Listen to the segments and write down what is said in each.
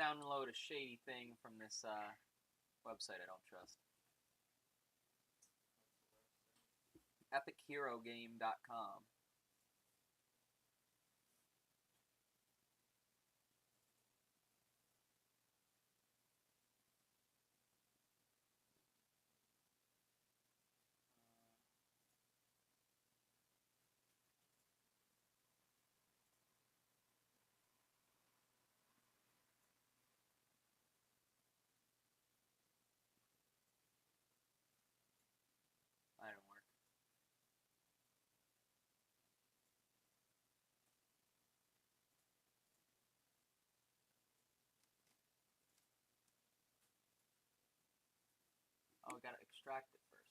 download a shady thing from this website I don't trust. EpicHeroGame.com. I don't work. Oh, we gotta extract it first.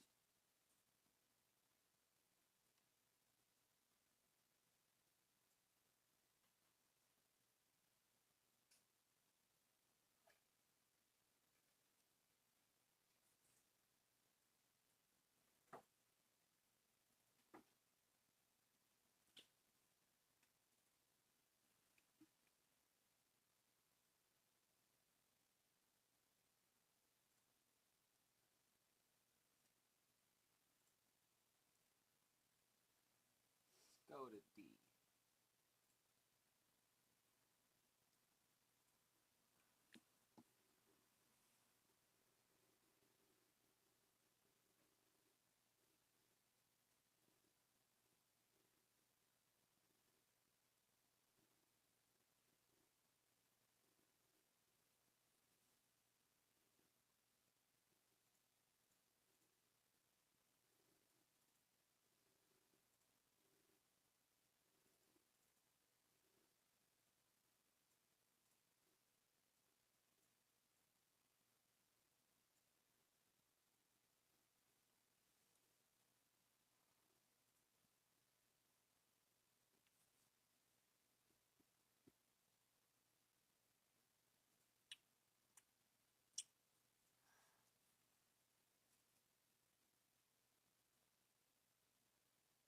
Let's go to D.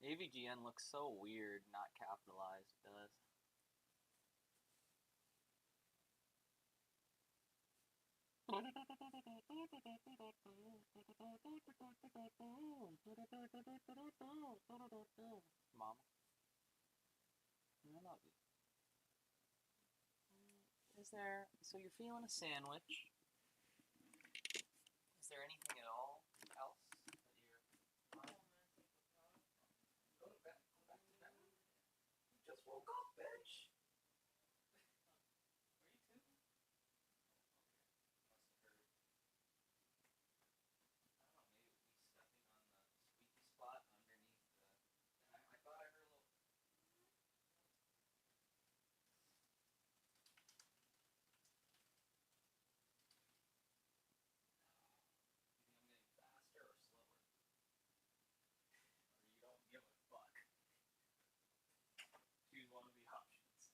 AVGN looks so weird, not capitalized, it does. Mom, I love you. Is there, so you're feeling a sandwich? Is there anything at all else that you're... Go to bed, go back to bed. You just woke up, bitch! Were you too? Okay, must have heard... I don't know, maybe it was me stepping on the squeaky spot underneath the... I thought I heard a little... You think I'm getting faster or slower? Or you don't give a fuck? Choose one of the options.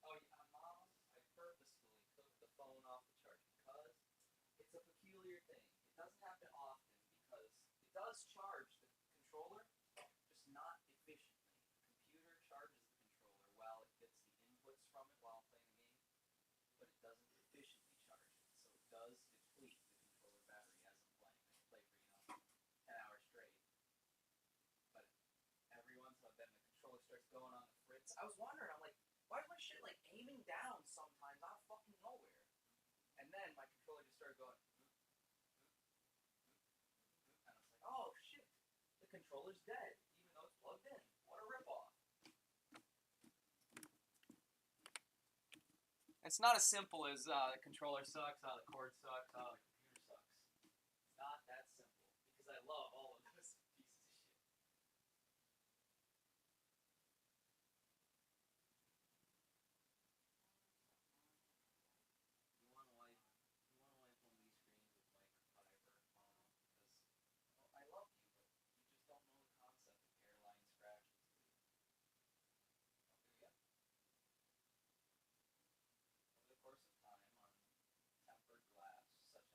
Oh yeah, Mom, I purposefully took the phone off the charger because it's a peculiar thing. It doesn't happen often because it does charge the controller, just not efficiently. The computer charges the controller while it gets the inputs from it while playing the game, but it doesn't efficiently charge it. So it does deplete the controller battery as I'm playing. I can play for, 10 hours straight. But every once in a while, then the controller starts going on the fritz. I was wondering, I'm like, why is my shit like aiming down sometimes out of fucking nowhere? And then my controller just started going, and I was like, oh shit, the controller's dead, even though it's plugged in. What a ripoff. It's not as simple as the controller sucks, the cord sucks, the computer sucks. It's not that simple, because I love all of those pieces of shit. You want to wipe one of these screens with microfiber, Mom, because I love you, but you just don't know the concept of hairline scratches, dude. Okay, yeah. Over the course of time, on tempered glass, such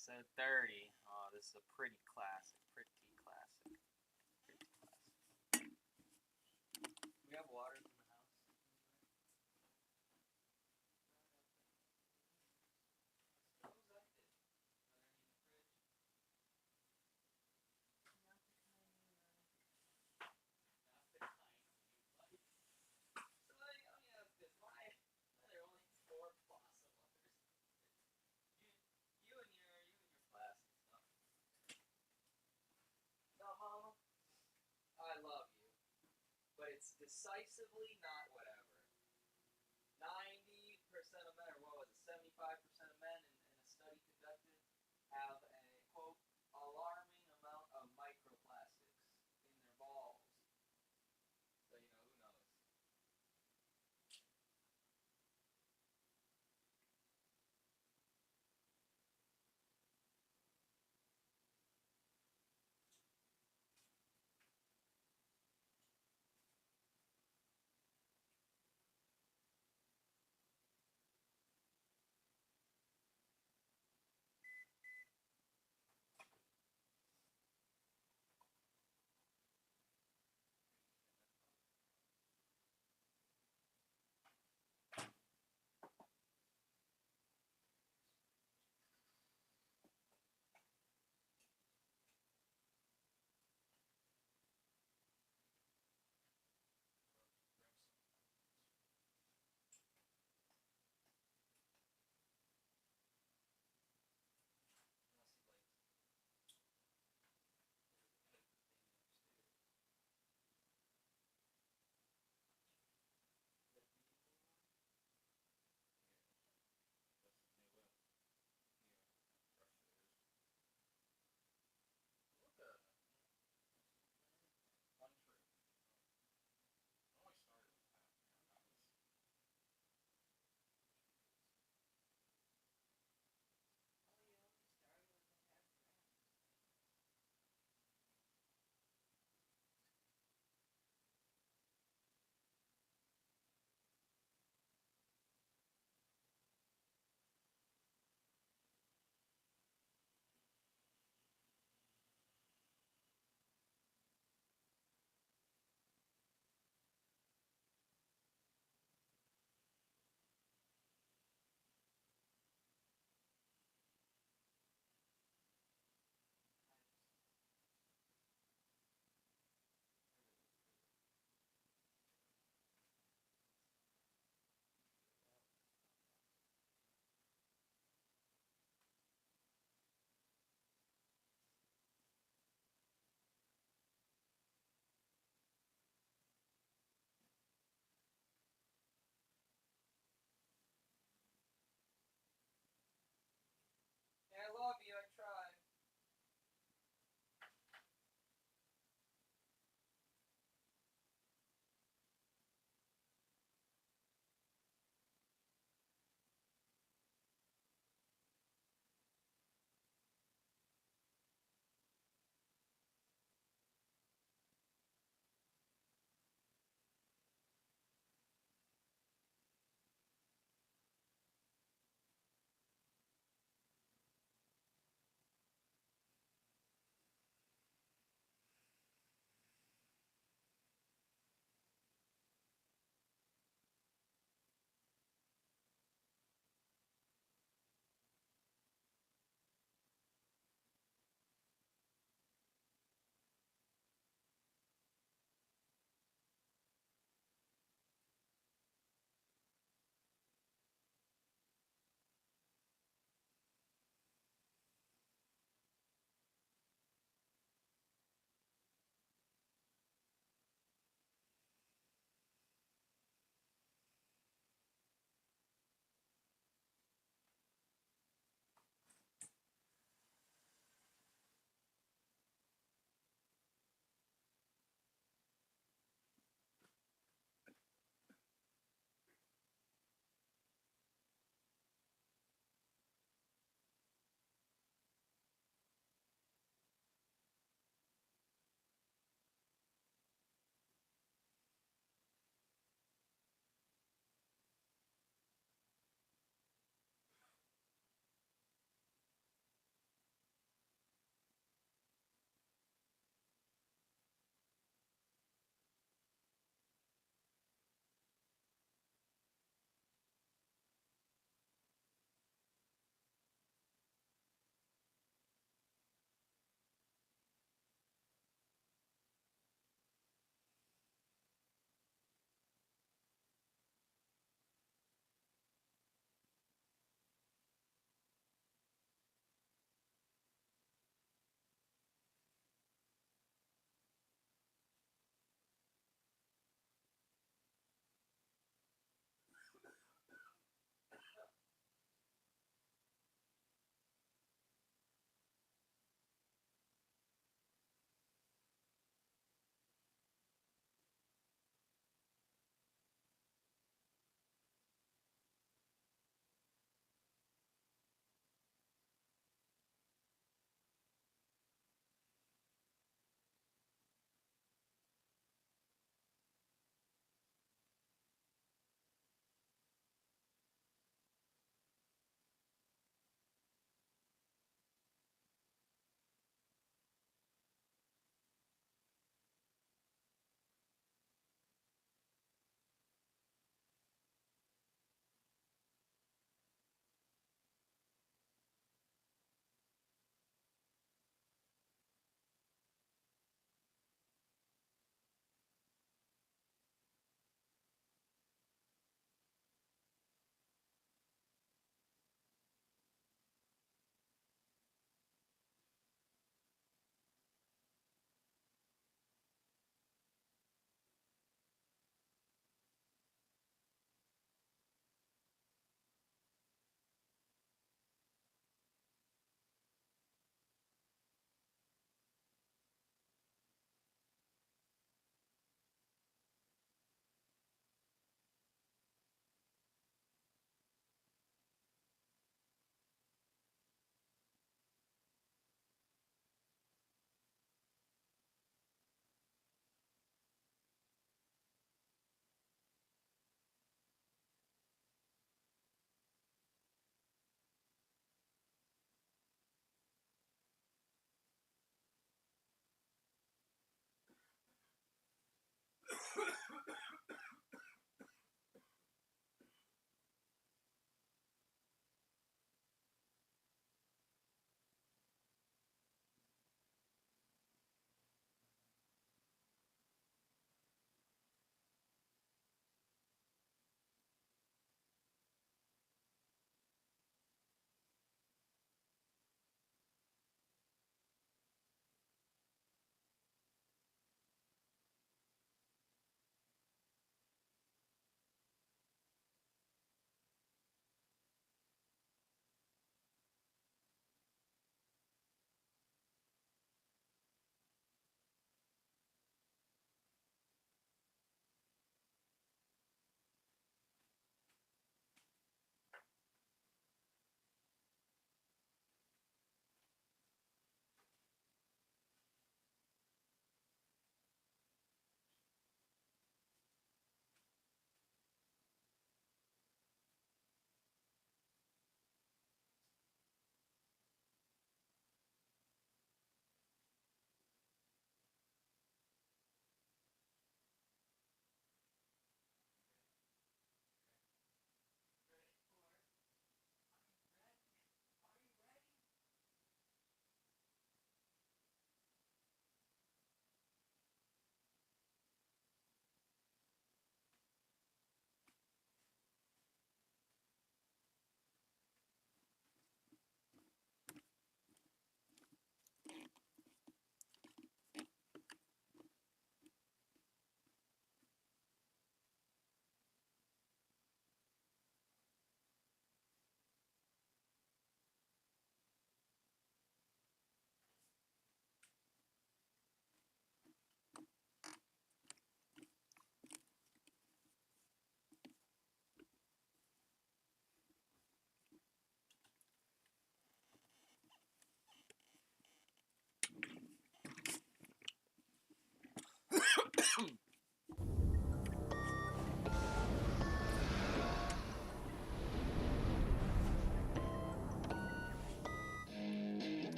Said 30. Oh, this is a pretty classic. Pretty classic. Pretty classic. We have water in the house. What was that? There are only 4 fossil others. You and your plastic stuff. No, Mama, I love you, but it's decisively not whatever. 90% of men, or what was it, 75% of men in a study conducted have a, quote, alarming amount of microplastics in their balls. So, who knows?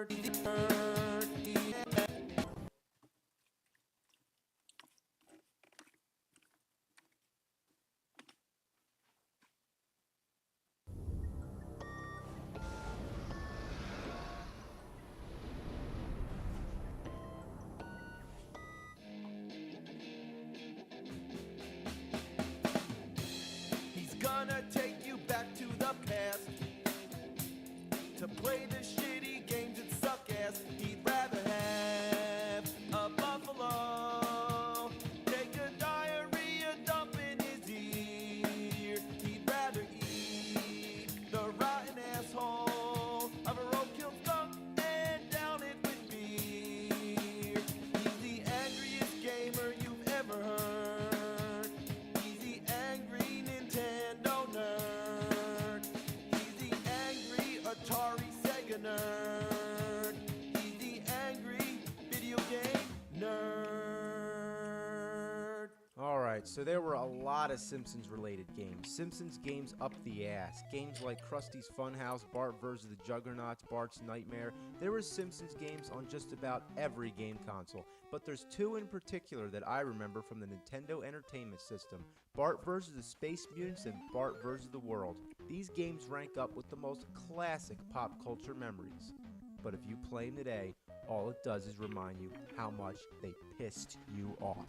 He's gonna take you back to the past to play the shitty games that suck ass. He'd rather have a buffalo take a diarrhea dump in his ear. He'd rather eat the rotten asshole of a roadkill skunk and down it with beer. He's the angriest gamer you've ever heard. He's the angry Nintendo nerd. He's the angry Atari Sega nerd. He's the angry video game nerd. Alright, so there were a lot of Simpsons related games. Simpsons games up the ass. Games like Krusty's Funhouse, Bart vs. the Juggernauts, Bart's Nightmare. There were Simpsons games on just about every game console. But there's two in particular that I remember from the Nintendo Entertainment System. Bart vs. the Space Mutants and Bart vs. the World. These games rank up with the most classic pop culture memories. But if you play them today, all it does is remind you how much they pissed you off.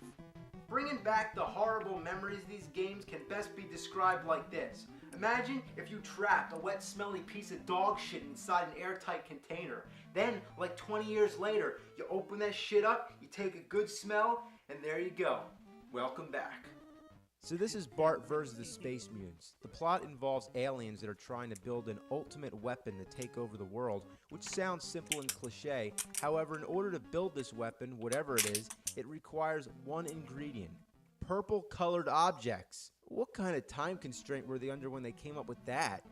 Bringing back the horrible memories of these games can best be described like this. Imagine if you trapped a wet, smelly piece of dog shit inside an airtight container. Then, like 20 years later, you open that shit up, you take a good smell, and there you go. Welcome back. So this is Bart vs. the Space Mutants. The plot involves aliens that are trying to build an ultimate weapon to take over the world, which sounds simple and cliche. However, in order to build this weapon, whatever it is, it requires one ingredient: purple colored objects. What kind of time constraint were they under when they came up with that?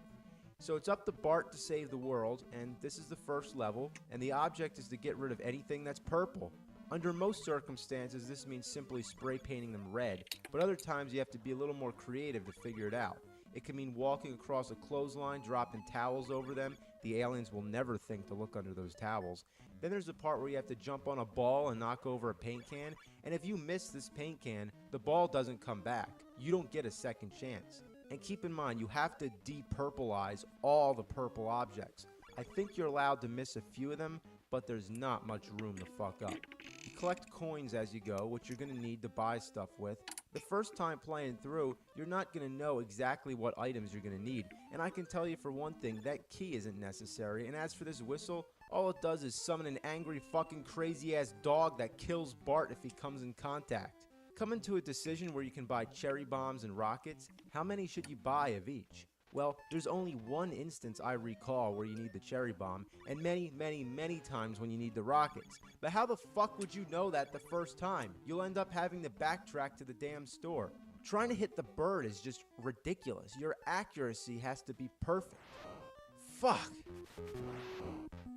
So it's up to Bart to save the world, and this is the first level, and the object is to get rid of anything that's purple. Under most circumstances, this means simply spray painting them red, but other times you have to be a little more creative to figure it out. It can mean walking across a clothesline, dropping towels over them. The aliens will never think to look under those towels. Then there's the part where you have to jump on a ball and knock over a paint can, and if you miss this paint can, the ball doesn't come back. You don't get a second chance. And keep in mind, you have to de-purplize all the purple objects. I think you're allowed to miss a few of them, but there's not much room to fuck up. You collect coins as you go, which you're going to need to buy stuff with. The first time playing through, you're not going to know exactly what items you're going to need. And I can tell you for one thing, that key isn't necessary. And as for this whistle, all it does is summon an angry fucking crazy ass dog that kills Bart if he comes in contact. Coming to a decision where you can buy cherry bombs and rockets, how many should you buy of each? Well, there's only one instance I recall where you need the cherry bomb, and many, many, many times when you need the rockets. But how the fuck would you know that the first time? You'll end up having to backtrack to the damn store. Trying to hit the bird is just ridiculous. Your accuracy has to be perfect. Fuck.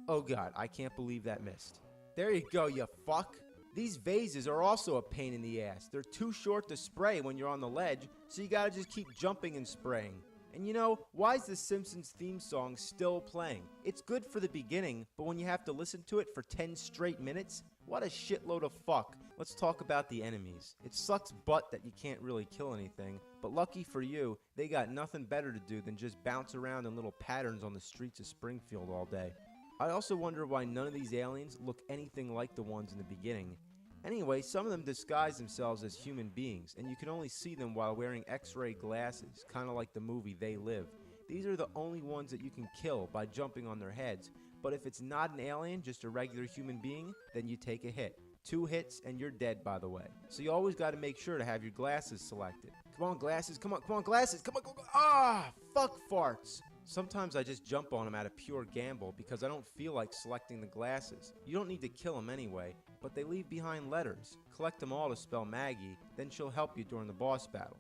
Oh god, I can't believe that missed. There you go, you fuck. These vases are also a pain in the ass. They're too short to spray when you're on the ledge, so you gotta just keep jumping and spraying. And you know, why is the Simpsons theme song still playing? It's good for the beginning, but when you have to listen to it for 10 straight minutes, what a shitload of fuck. Let's talk about the enemies. It sucks butt that you can't really kill anything, but lucky for you, they got nothing better to do than just bounce around in little patterns on the streets of Springfield all day. I also wonder why none of these aliens look anything like the ones in the beginning. Anyway, some of them disguise themselves as human beings, and you can only see them while wearing X-ray glasses, kind of like the movie They Live. These are the only ones that you can kill by jumping on their heads, but if it's not an alien, just a regular human being, then you take a hit. 2 hits and you're dead, by the way. So you always got to make sure to have your glasses selected. Come on, glasses, come on, glasses, come on, go. Ah, fuck farts. Sometimes I just jump on them out of pure gamble because I don't feel like selecting the glasses. You don't need to kill them anyway, but they leave behind letters. Collect them all to spell Maggie, then she'll help you during the boss battle.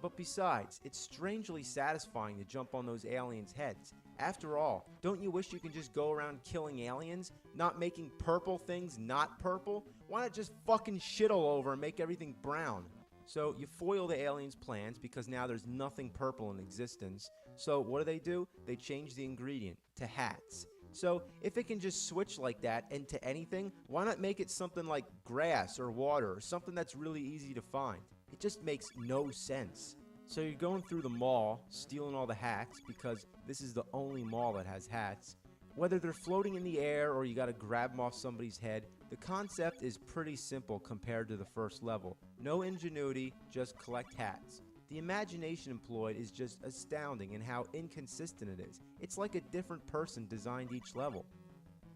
But besides, it's strangely satisfying to jump on those aliens' heads. After all, don't you wish you could just go around killing aliens, not making purple things not purple? Why not just fucking shit all over and make everything brown? So you foil the aliens' plans because now there's nothing purple in existence. So what do? They change the ingredient to hats. So if it can just switch like that into anything, why not make it something like grass or water or something that's really easy to find? It just makes no sense. So you're going through the mall, stealing all the hats, because this is the only mall that has hats. Whether they're floating in the air or you gotta grab them off somebody's head, the concept is pretty simple compared to the first level. No ingenuity, just collect hats. The imagination employed is just astounding in how inconsistent it is. It's like a different person designed each level.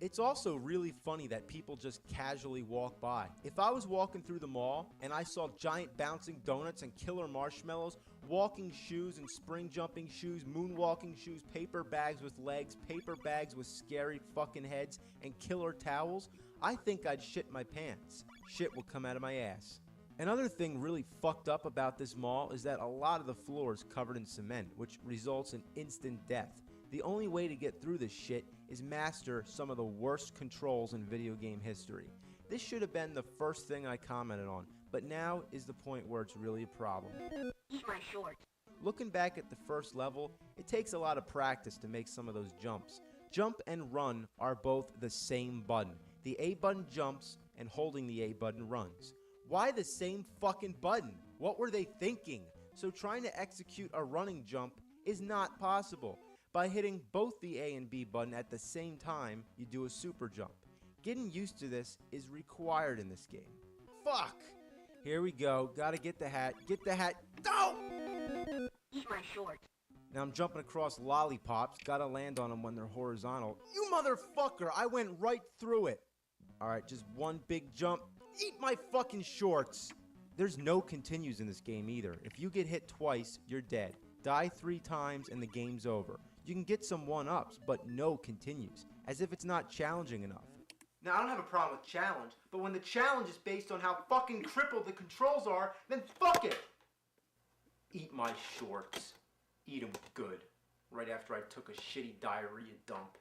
It's also really funny that people just casually walk by. If I was walking through the mall and I saw giant bouncing donuts and killer marshmallows, walking shoes and spring jumping shoes, moonwalking shoes, paper bags with legs, paper bags with scary fucking heads, and killer towels, I think I'd shit my pants. Shit will come out of my ass. Another thing really fucked up about this mall is that a lot of the floor is covered in cement, which results in instant death. The only way to get through this shit is master some of the worst controls in video game history. This should have been the first thing I commented on, but now is the point where it's really a problem. Eat my shorts. Looking back at the first level, it takes a lot of practice to make some of those jumps. Jump and run are both the same button. The A button jumps, and holding the A button runs. Why the same fucking button? What were they thinking? So trying to execute a running jump is not possible. By hitting both the A and B button at the same time, you do a super jump. Getting used to this is required in this game. Fuck! Here we go. Gotta get the hat. Get the hat. No! Eat my shorts. Now I'm jumping across lollipops. Gotta land on them when they're horizontal. You motherfucker! I went right through it. Alright, just one big jump. Eat my fucking shorts! There's no continues in this game either. If you get hit twice, you're dead. Die 3 times and the game's over. You can get some 1-ups, but no continues. As if it's not challenging enough. Now, I don't have a problem with challenge, but when the challenge is based on how fucking crippled the controls are, then fuck it! Eat my shorts. Eat 'em good. Right after I took a shitty diarrhea dump.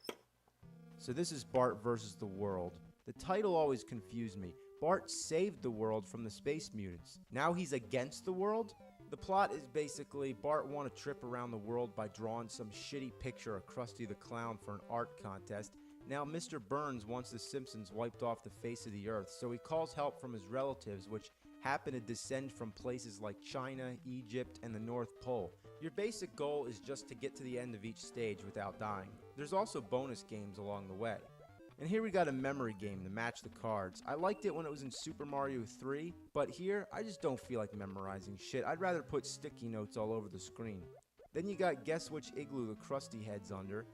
So this is Bart versus the world. The title always confused me. Bart saved the world from the space mutants. Now he's against the world? The plot is basically Bart won a trip around the world by drawing some shitty picture of Krusty the Clown for an art contest. Now Mr. Burns wants the Simpsons wiped off the face of the earth, so he calls help from his relatives, which happen to descend from places like China, Egypt, and the North Pole. Your basic goal is just to get to the end of each stage without dying. There's also bonus games along the way. And here we got a memory game to match the cards. I liked it when it was in Super Mario 3, but here, I just don't feel like memorizing shit. I'd rather put sticky notes all over the screen. Then you got Guess Which Igloo the Krusty Head's Under.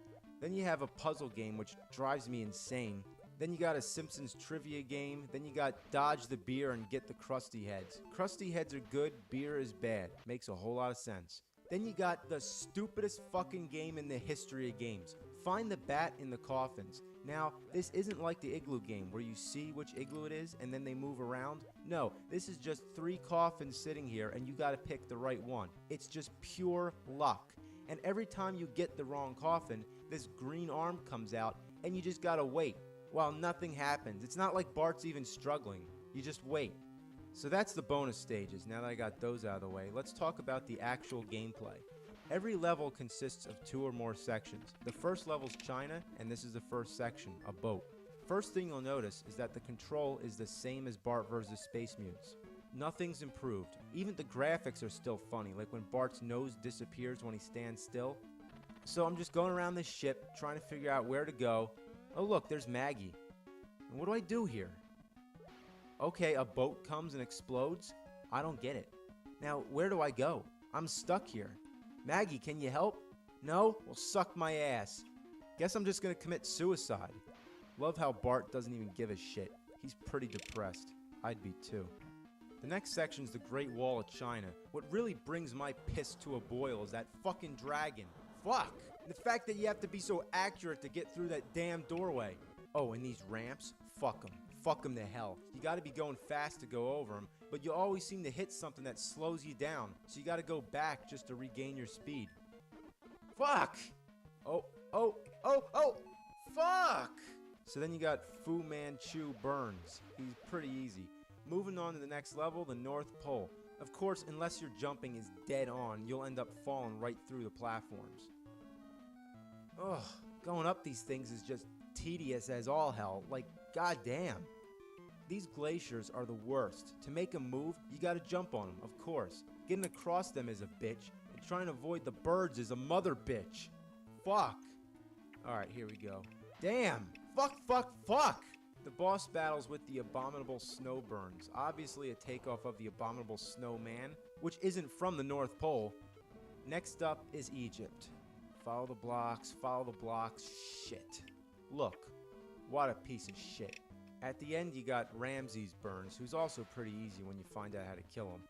Then you have a puzzle game which drives me insane. Then you got a Simpsons trivia game. Then you got Dodge the Beer and Get the Krusty Heads. Krusty Heads are good, beer is bad. Makes a whole lot of sense. Then you got the stupidest fucking game in the history of games. Find the bat in the coffins. Now, this isn't like the igloo game where you see which igloo it is and then they move around. No, this is just 3 coffins sitting here and you gotta pick the right one. It's just pure luck. And every time you get the wrong coffin, this green arm comes out and you just gotta wait while nothing happens. It's not like Bart's even struggling. You just wait. So that's the bonus stages. Now that I got those out of the way, let's talk about the actual gameplay. Every level consists of 2 or more sections. The first level's China, and this is the first section, a boat. First thing you'll notice is that the control is the same as Bart vs. Space Mutants. Nothing's improved. Even the graphics are still funny, like when Bart's nose disappears when he stands still. So I'm just going around this ship, trying to figure out where to go. Oh look, there's Maggie. And what do I do here? Okay, a boat comes and explodes? I don't get it. Now, where do I go? I'm stuck here. Maggie, can you help? No? Well, suck my ass. Guess I'm just gonna commit suicide. Love how Bart doesn't even give a shit. He's pretty depressed. I'd be too. The next section's the Great Wall of China. What really brings my piss to a boil is that fucking dragon. Fuck! And the fact that you have to be so accurate to get through that damn doorway. Oh, and these ramps? Fuck them. Fuck them to hell. You gotta be going fast to go over them, but you always seem to hit something that slows you down, so you gotta go back just to regain your speed. Fuck! Oh, fuck! So then you got Fu Manchu Burns. He's pretty easy. Moving on to the next level, the North Pole. Of course, unless your jumping is dead on, you'll end up falling right through the platforms. Ugh, Going up these things is just tedious as all hell, like goddamn. These glaciers are the worst. To make them move, you gotta jump on them, of course. Getting across them is a bitch, and trying to avoid the birds is a mother bitch. Fuck. Alright, here we go. Damn! Fuck, fuck, fuck! The boss battles with the abominable snowburns, obviously a takeoff of the abominable snowman, which isn't from the North Pole. Next up is Egypt. Follow the blocks, shit. Look, what a piece of shit. At the end you got Ramses Burns, who's also pretty easy when you find out how to kill him.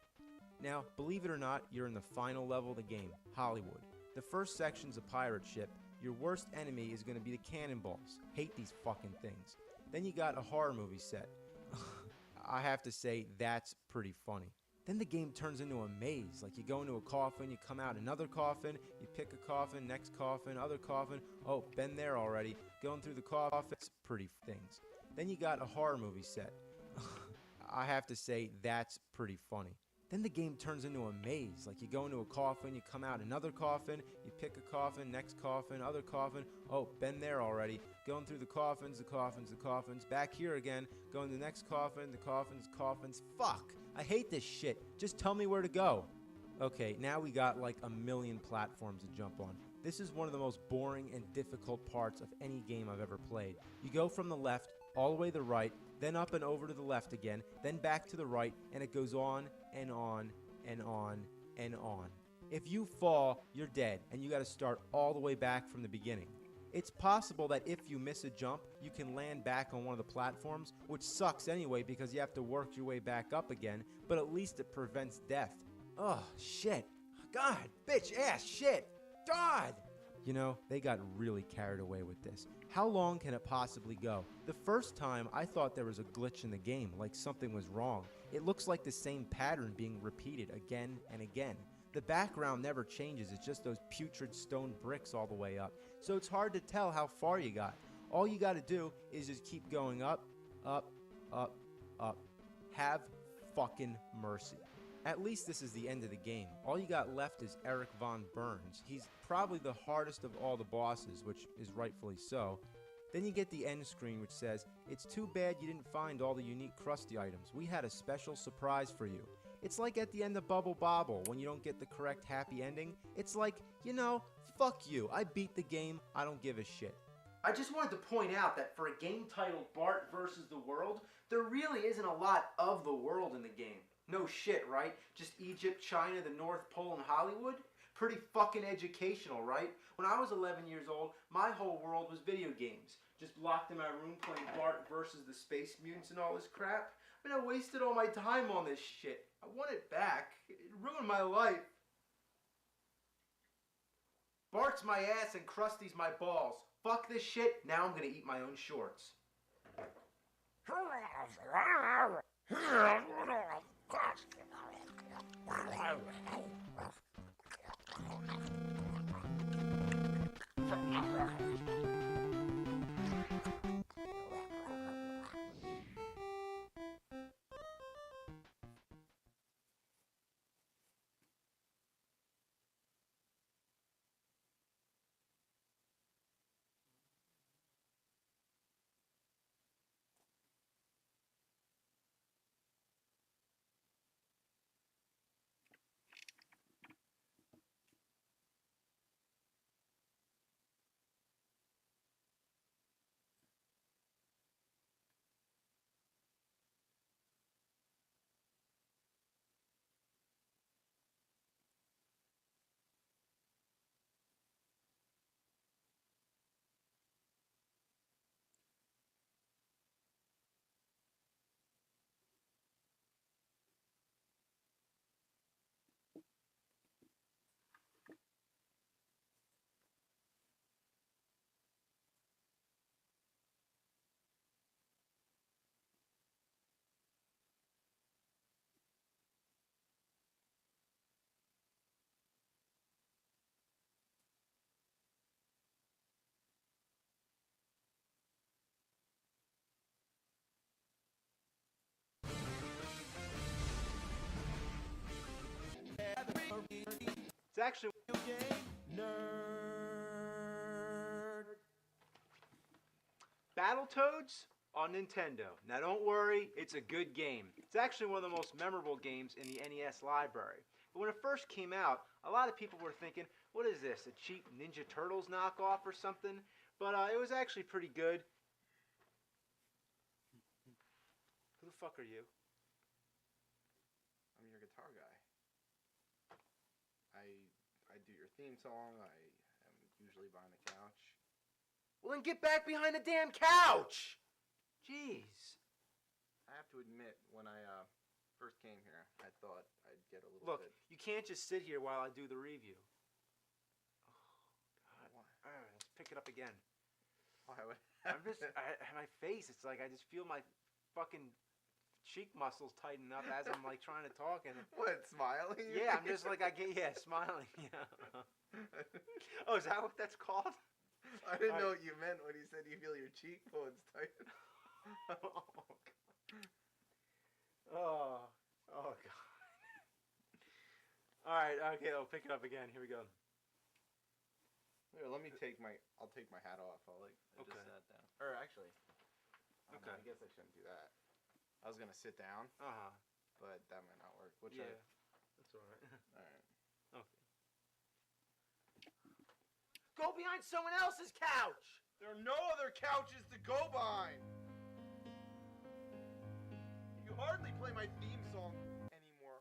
Now, believe it or not, you're in the final level of the game, Hollywood. The first section's a pirate ship. Your worst enemy is going to be the cannonballs. Hate these fucking things. Then you got a horror movie set. I have to say, that's pretty funny. Then the game turns into a maze. Like you go into a coffin, you come out another coffin, you pick a coffin, next coffin, other coffin. Oh, been there already. Going through the coffins, pretty things. Then you got a horror movie set. I have to say, that's pretty funny. Then the game turns into a maze. Like you go into a coffin, you come out another coffin, you pick a coffin, next coffin, other coffin. Oh, been there already. Going through the coffins, back here again, going to the next coffin, the coffins. Fuck! I hate this shit. Just tell me where to go. Okay, now we got like a million platforms to jump on. This is one of the most boring and difficult parts of any game I've ever played. You go from the left all the way to the right, then up and over to the left again, then back to the right, and it goes on and on and on and on. If you fall, you're dead, and you gotta start all the way back from the beginning. It's possible that if you miss a jump, you can land back on one of the platforms, which sucks anyway because you have to work your way back up again, but at least it prevents death. Ugh, shit. God, bitch, ass, shit. God! You know, they got really carried away with this. How long can it possibly go? The first time, I thought there was a glitch in the game, like something was wrong. It looks like the same pattern being repeated again and again. The background never changes, it's just those putrid stone bricks all the way up. So it's hard to tell how far you got. All you gotta do is just keep going up, up, up, up. Have fucking mercy. At least this is the end of the game. All you got left is Eric Von Burns. He's probably the hardest of all the bosses, which is rightfully so. Then you get the end screen which says, "It's too bad you didn't find all the unique Krusty items. We had a special surprise for you." It's like at the end of Bubble Bobble when you don't get the correct happy ending. It's like, you know, fuck you. I beat the game. I don't give a shit. I just wanted to point out that for a game titled Bart vs. the World, there really isn't a lot of the world in the game. No shit, right? Just Egypt, China, the North Pole, and Hollywood? Pretty fucking educational, right? When I was 11 years old, my whole world was video games. Just locked in my room playing Bart versus the Space Mutants and all this crap. I mean, I wasted all my time on this shit. I want it back. It ruined my life. Bart's my ass and Krusty's my balls. Fuck this shit, now I'm gonna eat my own shorts. It's actually Nerd. Battletoads on Nintendo. Now don't worry, it's a good game. It's actually one of the most memorable games in the NES library. But when it first came out, a lot of people were thinking, what is this, a cheap Ninja Turtles knockoff or something? But it was actually pretty good. Who the fuck are you? I'm your guitar guy. I do your theme song. I am usually behind the couch. Well then get back behind the damn couch! Jeez. I have to admit, when I first came here, I thought I'd get a little Look, bit... you can't just sit here while I do the review. Oh, God. Why? Let's pick it up again. Why would... My face, it's like I just feel my fucking cheek muscles tighten up as I'm like trying to talk and What, smiling? yeah, I'm just like smiling. Yeah. Oh, is that what that's called? I didn't know what you meant when you said you feel your cheekbones tighten. Oh God. All right, okay, I'll pick it up again. Here we go. Here, let me take my... I'll take my hat off. I Okay. just sat down. Or actually... Okay. I guess I shouldn't do that. I was gonna sit down, but that might not work. Which Yeah. That's all right. Alright. Okay. Go behind someone else's couch. There are no other couches to go behind! You hardly play my theme song anymore.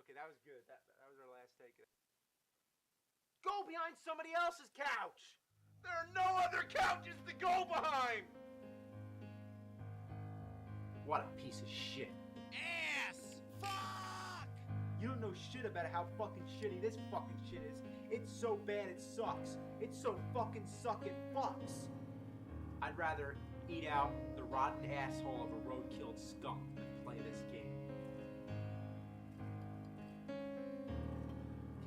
Okay, that was good. That was our last take. Go behind somebody else's couch. There are no other couches to go behind! What a piece of shit. Ass! Fuck! You don't know shit about how fucking shitty this fucking shit is. It's so bad it sucks. It's so fucking suck it fucks. I'd rather eat out the rotten asshole of a road-killed skunk than play this game.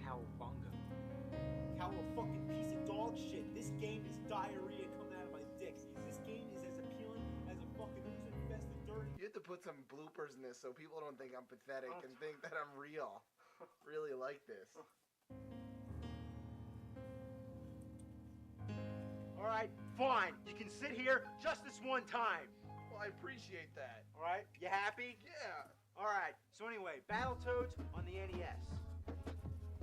Cowabunga. Cow a fucking piece of dog shit. This game is diarrhea coming out of my dick. This game is as appealing as a fucking ooze-infested dirty... You have to put some bloopers in this so people don't think I'm pathetic and think that I'm real. Really like this. Alright, fine. You can sit here just this one time. Well, I appreciate that. Alright, you happy? Yeah. Alright, so anyway, Battletoads on the NES.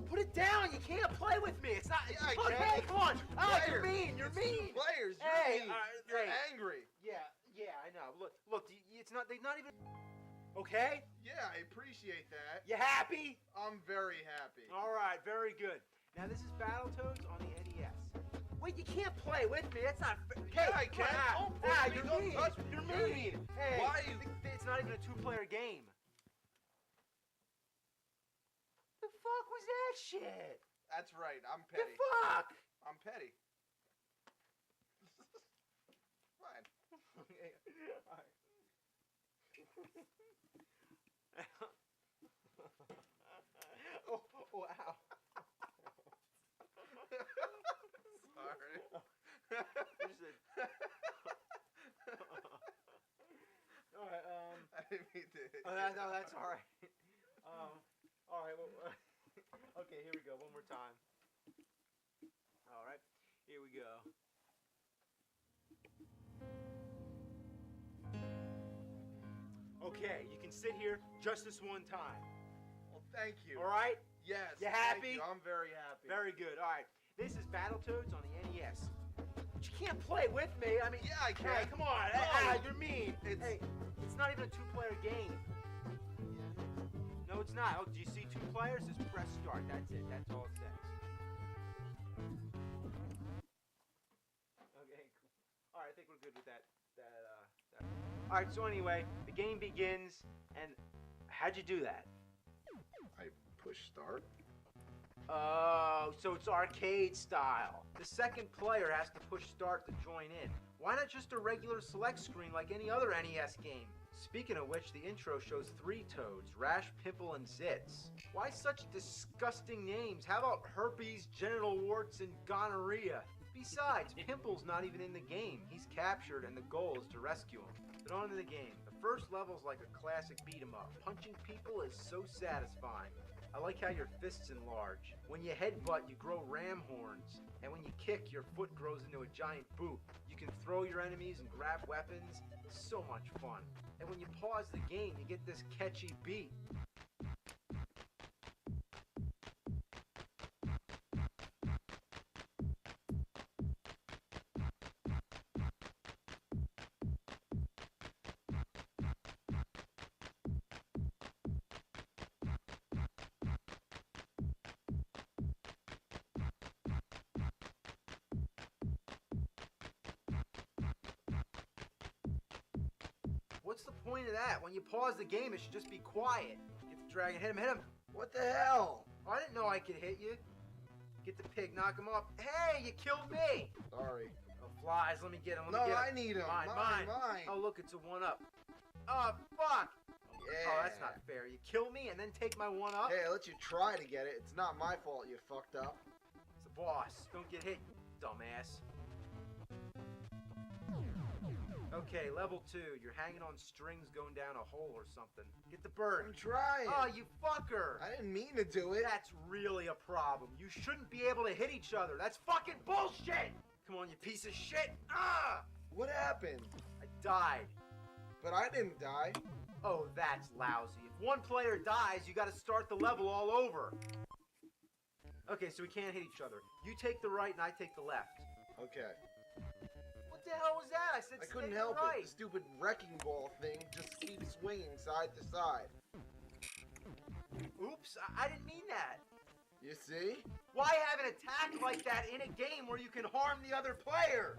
Put it down! You can't play with me! It's not... Yeah, I okay, can. come on! Ah, you're Players. mean! You're It's mean! two players. You're Hey, mean. You're hey. angry. Yeah, I know. Look, it's not... They're not even... Okay? Yeah, I appreciate that. You happy? I'm very happy. Alright, very good. Now this is Battletoads on the NES. Wait, you can't play with me. That's not fair. Yeah, I can. Don't push me. You're Don't mean. touch me. You're mean. Hey, Why you... it's not even a two-player game. The fuck was that shit? That's right. I'm The petty. fuck? I'm petty. Fine. Okay, alright. Oh, ow. Sorry. Alright, I didn't mean to hit oh, you. no, that's alright. Alright, well, okay, here we go, one more time. Alright, here we go. Okay, you can sit here just this one time. Well, thank you. Alright? Yes. You thank happy? you. I'm very happy. Very good. Alright, this is Battletoads on the NES. But you can't play with me. I mean, Yeah, I can. hey, come on. No. You're mean. It's- Hey, it's not even a two-player game. No, it's not. Oh, do you see two players? Just press start. That's it. That's all it says. Okay, cool. Alright, I think we're good with that. Alright, so anyway, the game begins, and how'd you do that? I push start. Oh, so it's arcade style. The second player has to push start to join in. Why not just a regular select screen like any other NES game? Speaking of which, the intro shows 3 toads, Rash, Pimple, and Zitz. Why such disgusting names? How about herpes, genital warts, and gonorrhea? Besides, Pimple's not even in the game. He's captured, and the goal is to rescue him. But on to the game. The first level's like a classic beat 'em up. Punching people is so satisfying. I like how your fists enlarge. When you headbutt, you grow ram horns. And when you kick, your foot grows into a giant boot. You can throw your enemies and grab weapons. It's so much fun. And when you pause the game, you get this catchy beat. What's the point of that? When you pause the game, it should just be quiet. Get the dragon, hit him. What the hell? Oh, I didn't know I could hit you. Get the pig, knock him off. Hey, you killed me! Sorry. Oh, flies, let me get him. No, I need him. Mine. Oh, look, it's a 1-up. Oh, fuck! Yeah. Oh, that's not fair. You kill me and then take my 1-up? Hey, I let you try to get it. It's not my fault you fucked up. It's the boss. Don't get hit, dumbass. Okay, level 2. You're hanging on strings going down a hole or something. Get the bird. I'm trying. Oh, you fucker! I didn't mean to do it. That's really a problem. You shouldn't be able to hit each other. That's fucking bullshit! Come on, you piece of shit! Ah! What happened? I died. But I didn't die. Oh, that's lousy. If one player dies, you gotta start the level all over. Okay, so we can't hit each other. You take the right and I take the left. Okay. What the hell was that? I said I couldn't stay help right. it. The stupid wrecking ball thing just keeps swinging side to side. Oops, I didn't mean that. You see? Why have an attack like that in a game where you can harm the other player?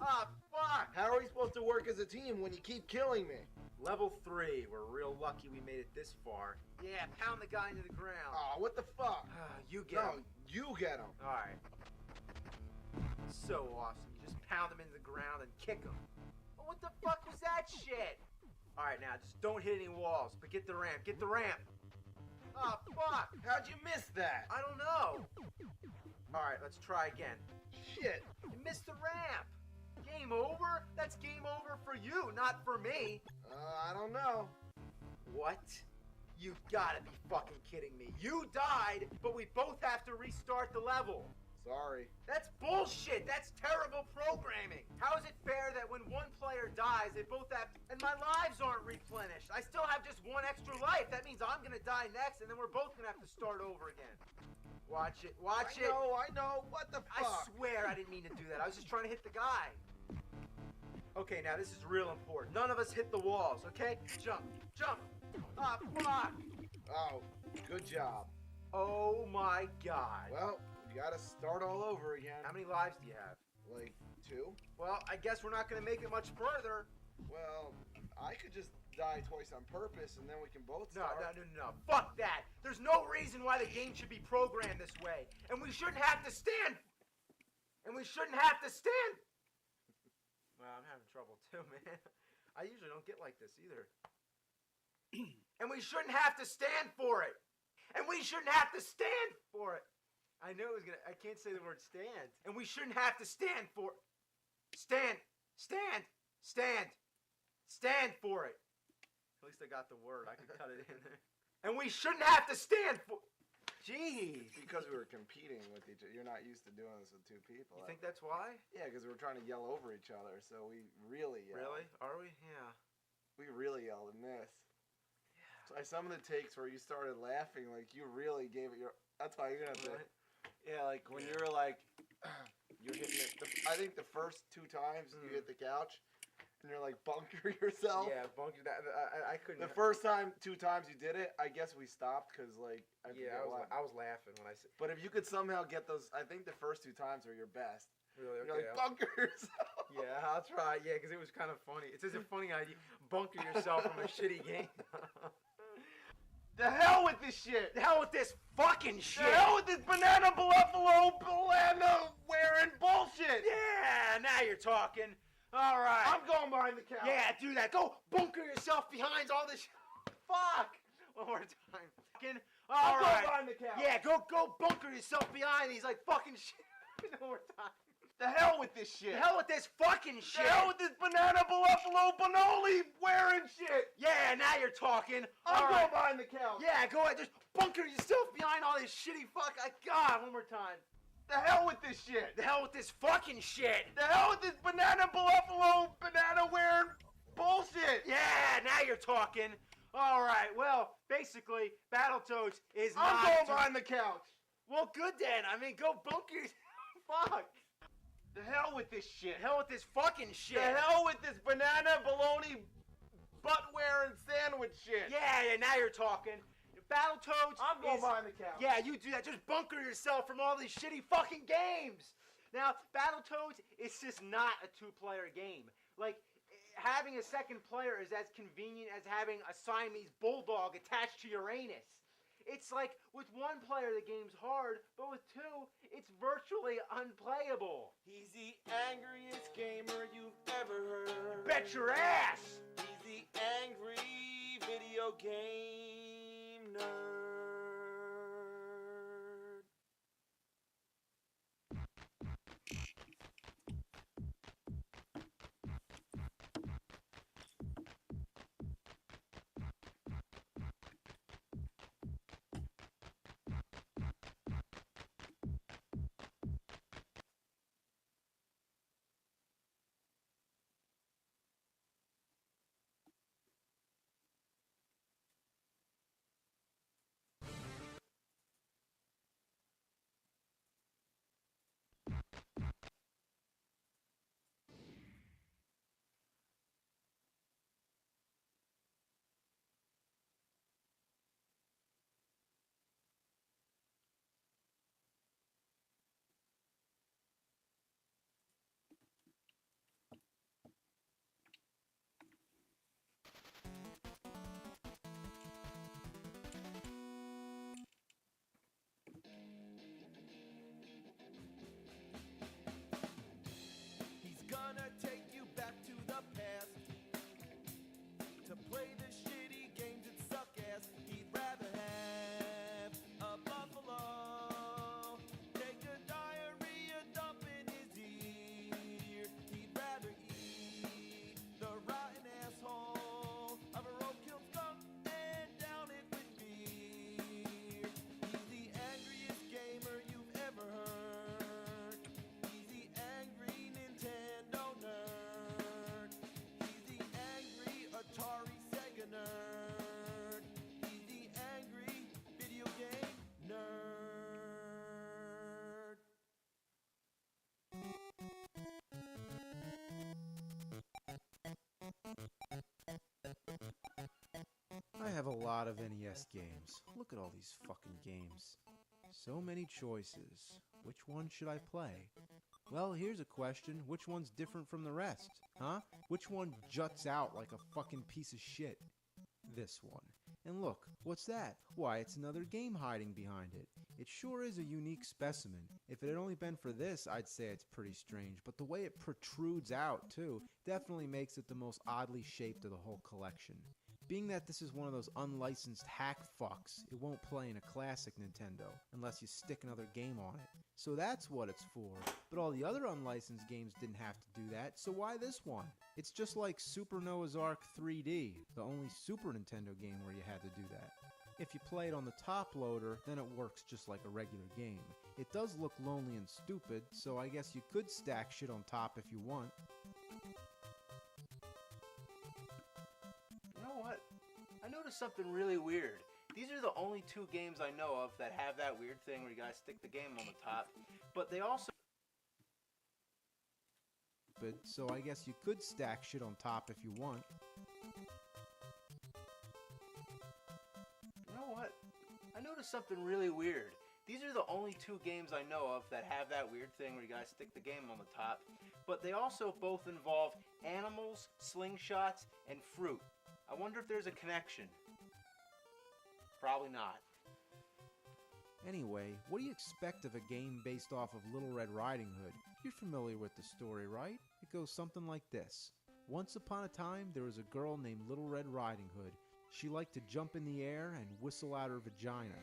Ah, fuck! How are we supposed to work as a team when you keep killing me? Level 3. We're real lucky we made it this far. Yeah, pound the guy into the ground. Oh, what the fuck? You get him. You get him. Alright. So awesome. You just pound him into the ground and kick him. Oh, what the fuck was that shit? Alright, now just don't hit any walls, but get the ramp. Get the ramp. Oh, fuck. How'd you miss that? I don't know. Alright, let's try again. Shit. You missed the ramp. Game over? That's game over for you, not for me. I don't know. What? You gotta be fucking kidding me. You died, but we both have to restart the level. Sorry. That's bullshit. That's terrible programming. How is it fair that when one player dies, they both have to, and my lives aren't replenished? I still have just one extra life. That means I'm gonna die next, and then we're both gonna have to start over again. Watch it. Watch it. I know. What the fuck? I swear I didn't mean to do that. I was just trying to hit the guy. Okay, now this is real important. None of us hit the walls, okay? Jump. Jump. Ah, fuck. Oh, good job. Oh my god. Well, we gotta start all over again. How many lives do you have? Like 2? Well, I guess we're not gonna make it much further. Well, I could just die twice on purpose and then we can both No, start. no. Fuck that. There's no reason why the game should be programmed this way. And we shouldn't have to stand. Well, I'm having trouble too, man. I usually don't get like this either. And we shouldn't have to stand for it. And we shouldn't have to stand for it. I knew it was gonna. I can't say the word stand. And we shouldn't have to stand for it. Stand for it. At least I got the word. I could cut it in there. And we shouldn't have to stand for. Jeez. Because we were competing with each other. You're not used to doing this with 2 people. You think that's why? Yeah, because we were trying to yell over each other, so we really yelled. Really? Are we? Yeah. We really yelled in this. Yeah. So some of the takes where you started laughing, like you really gave it your. That's why you're gonna have to. What? Yeah, like when you were like, you're hitting it. I think the first 2 times you hit the couch, and you're like bunker yourself. Yeah, bunker that. I couldn't. The first 2 times you did it, I guess we stopped because like I was laughing when I said. But if you could somehow get those, I think the first 2 times were your best. Really? You're Okay. like bunker yourself. Yeah, I'll try. Yeah, because it was kind of funny. It's a funny idea. Bunker yourself from a shitty game. The hell with this shit. The hell with this fucking shit. The hell with this banana buffalo wearing bullshit. Yeah, now you're talking. All right. I'm going behind the couch. Yeah, do that. Go bunker yourself behind all this. Fuck. One more time. All I'm right. going behind the couch. Yeah, go bunker yourself behind these like fucking shit. One more time. The hell with this shit. The hell with this fucking The shit. hell with this banana buffalo banoli wearing shit. Yeah, now you're talking. I'm All going right. behind the couch. Yeah, go ahead. Just bunker yourself behind all this shitty fuck. God, one more time. The hell with this shit. The hell with this fucking shit. The hell with this banana buffalo banana wearing bullshit. Yeah, now you're talking. All right. Well, basically, Battletoads is I'm not. going behind the couch. Well, good then. I mean, go bunker yourself. Fuck. The hell with this shit. The hell with this fucking shit. The hell with this banana baloney butt wearing sandwich shit. Yeah, now you're talking. Battletoads I'm going is... behind the couch. Yeah, you do that. Just bunker yourself from all these shitty fucking games. Now, Battletoads is just not a two-player game. Like, having a second player is as convenient as having a Siamese bulldog attached to Uranus. It's like, with one player, the game's hard, but with two, it's virtually unplayable. He's the angriest gamer you've ever heard. Bet your ass! He's the angry video game nerd. He's gonna take you back to the past to play the shitty games that suck ass. He'd rather have a buffalo take a diarrhea dump in his ear. He'd rather eat the rotten asshole of a roadkill skunk and down it with beer. He's the angriest gamer you've ever heard. He's the angry Nintendo nerd. He's the angry Atari Sega nerd. He's the angry video game nerd. I have a lot of NES games. Look at all these fucking games. So many choices. Which one should I play? Well, here's a question. Which one's different from the rest? Huh? Which one juts out like a fucking piece of shit? This one. And look, what's that? Why, it's another game hiding behind it. It sure is a unique specimen. If it had only been for this, I'd say it's pretty strange, but the way it protrudes out, too, definitely makes it the most oddly shaped of the whole collection. Being that this is one of those unlicensed hack fucks, it won't play in a classic Nintendo, unless you stick another game on it. So that's what it's for. But all the other unlicensed games didn't have to do that, so why this one? It's just like Super Noah's Ark 3D, the only Super Nintendo game where you had to do that. If you play it on the top loader, then it works just like a regular game. It does look lonely and stupid, so I guess you could stack shit on top if you want. You know what? I noticed something really weird. These are the only two games I know of that have that weird thing where you guys stick the game on the top, but they also... So I guess you could stack shit on top if you want. You know what? I noticed something really weird. These are the only two games I know of that have that weird thing where you guys stick the game on the top, but they also both involve animals, slingshots, and fruit. I wonder if there's a connection. Probably not. Anyway, what do you expect of a game based off of Little Red Riding Hood? You're familiar with the story, right? It goes something like this. Once upon a time, there was a girl named Little Red Riding Hood. She liked to jump in the air and whistle out her vagina.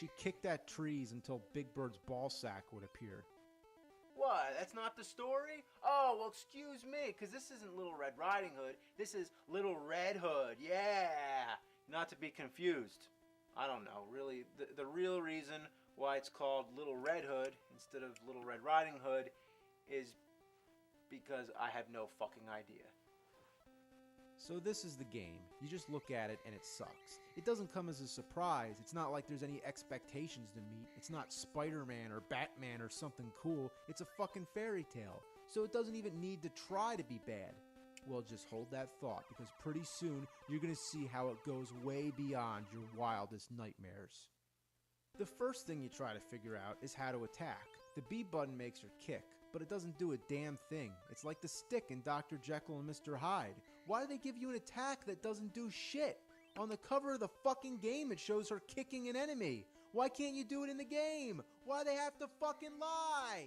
She kicked at trees until Big Bird's ball sack would appear. What? That's not the story? Oh, well, excuse me, because this isn't Little Red Riding Hood. This is Little Red Hood. Yeah! Not to be confused. I don't know, really. The real reason why it's called Little Red Hood instead of Little Red Riding Hood is because I have no fucking idea. So this is the game. You just look at it and it sucks. It doesn't come as a surprise. It's not like there's any expectations to meet. It's not Spider-Man or Batman or something cool. It's a fucking fairy tale. So it doesn't even need to try to be bad. Well, just hold that thought, because pretty soon you're going to see how it goes way beyond your wildest nightmares. The first thing you try to figure out is how to attack. The B button makes her kick, but it doesn't do a damn thing. It's like the stick in Dr. Jekyll and Mr. Hyde. Why do they give you an attack that doesn't do shit? On the cover of the fucking game it shows her kicking an enemy. Why can't you do it in the game? Why they have to fucking lie?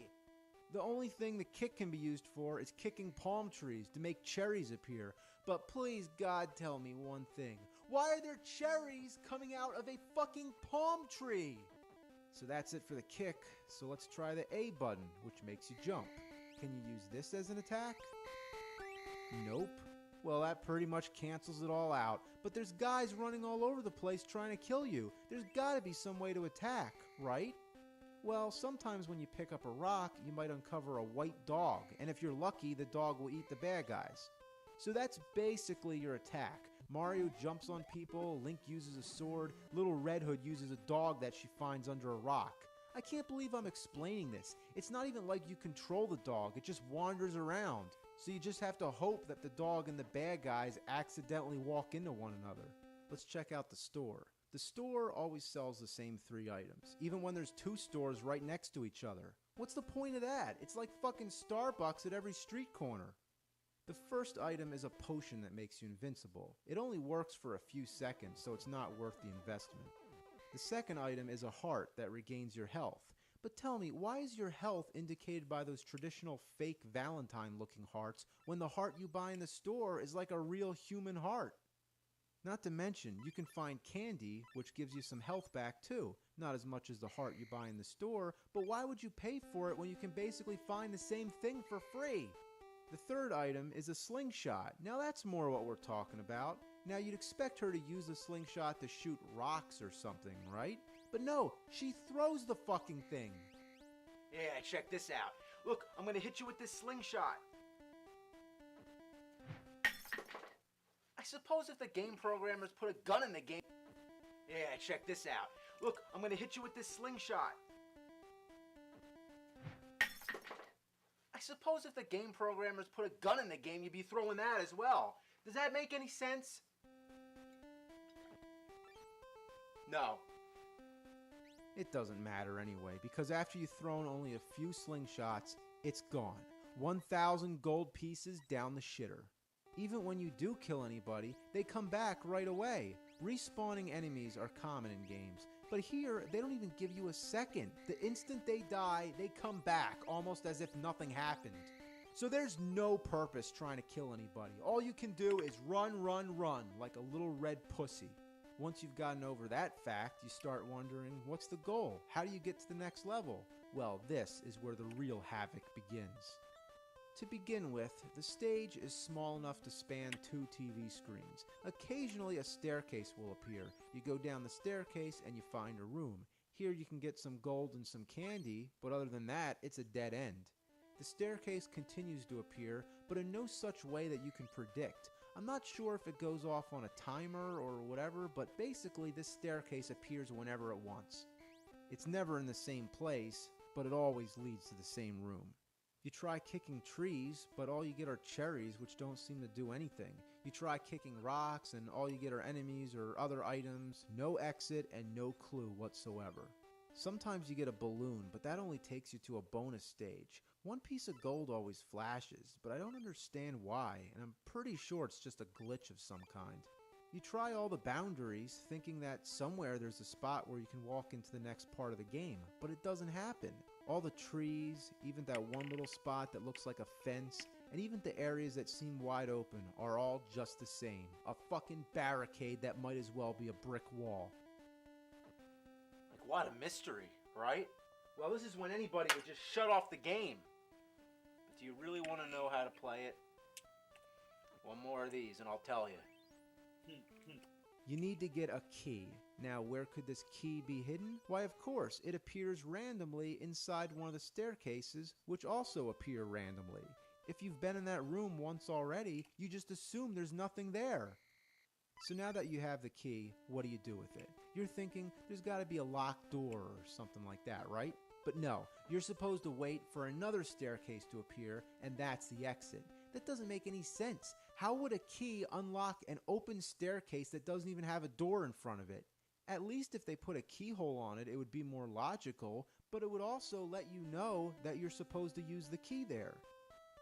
The only thing the kick can be used for is kicking palm trees to make cherries appear. But please, God, tell me one thing. Why are there cherries coming out of a fucking palm tree? So that's it for the kick, so let's try the A button, which makes you jump. Can you use this as an attack? Nope. Well, that pretty much cancels it all out. But there's guys running all over the place trying to kill you. There's gotta be some way to attack, right? Well, sometimes when you pick up a rock, you might uncover a white dog, and if you're lucky, the dog will eat the bad guys. So that's basically your attack. Mario jumps on people, Link uses a sword, Little Red Hood uses a dog that she finds under a rock. I can't believe I'm explaining this. It's not even like you control the dog, it just wanders around. So you just have to hope that the dog and the bad guys accidentally walk into one another. Let's check out the store. The store always sells the same 3 items, even when there's 2 stores right next to each other. What's the point of that? It's like fucking Starbucks at every street corner. The first item is a potion that makes you invincible. It only works for a few seconds, so it's not worth the investment. The second item is a heart that regains your health. But tell me, why is your health indicated by those traditional fake Valentine-looking hearts when the heart you buy in the store is like a real human heart? Not to mention, you can find candy, which gives you some health back too. Not as much as the heart you buy in the store, but why would you pay for it when you can basically find the same thing for free? The third item is a slingshot. Now that's more what we're talking about. Now you'd expect her to use the slingshot to shoot rocks or something, right? But no, she throws the fucking thing. Yeah, check this out. Look, I'm gonna hit you with this slingshot. I suppose if the game programmers put a gun in the game... Yeah, check this out. Look, I'm gonna hit you with this slingshot. I suppose if the game programmers put a gun in the game, you'd be throwing that as well. Does that make any sense? No. It doesn't matter anyway, because after you've thrown only a few slingshots, it's gone. 1,000 gold pieces down the shitter. Even when you do kill anybody, they come back right away. Respawning enemies are common in games, but here, they don't even give you a second. The instant they die, they come back, almost as if nothing happened. So there's no purpose trying to kill anybody. All you can do is run, run, run, like a little red pussy. Once you've gotten over that fact, you start wondering, what's the goal? How do you get to the next level? Well, this is where the real havoc begins. To begin with, the stage is small enough to span 2 TV screens. Occasionally a staircase will appear. You go down the staircase and you find a room. Here you can get some gold and some candy, but other than that, it's a dead end. The staircase continues to appear, but in no such way that you can predict. I'm not sure if it goes off on a timer or whatever, but basically this staircase appears whenever it wants. It's never in the same place, but it always leads to the same room. You try kicking trees, but all you get are cherries, which don't seem to do anything. You try kicking rocks, and all you get are enemies or other items, no exit, and no clue whatsoever. Sometimes you get a balloon, but that only takes you to a bonus stage. 1 piece of gold always flashes, but I don't understand why, and I'm pretty sure it's just a glitch of some kind. You try all the boundaries, thinking that somewhere there's a spot where you can walk into the next part of the game, but it doesn't happen. All the trees, even that one little spot that looks like a fence, and even the areas that seem wide open are all just the same. A fucking barricade that might as well be a brick wall. what a mystery, right? Well, this is when anybody would just shut off the game. But do you really want to know how to play it? One more of these and I'll tell you. You need to get a key. Now, where could this key be hidden? Why, of course, it appears randomly inside one of the staircases, which also appear randomly. If you've been in that room once already, you just assume there's nothing there. So now that you have the key, what do you do with it? You're thinking there's got to be a locked door or something like that, right? But no, you're supposed to wait for another staircase to appear, and that's the exit. That doesn't make any sense. How would a key unlock an open staircase that doesn't even have a door in front of it? At least if they put a keyhole on it, it would be more logical, but it would also let you know that you're supposed to use the key there.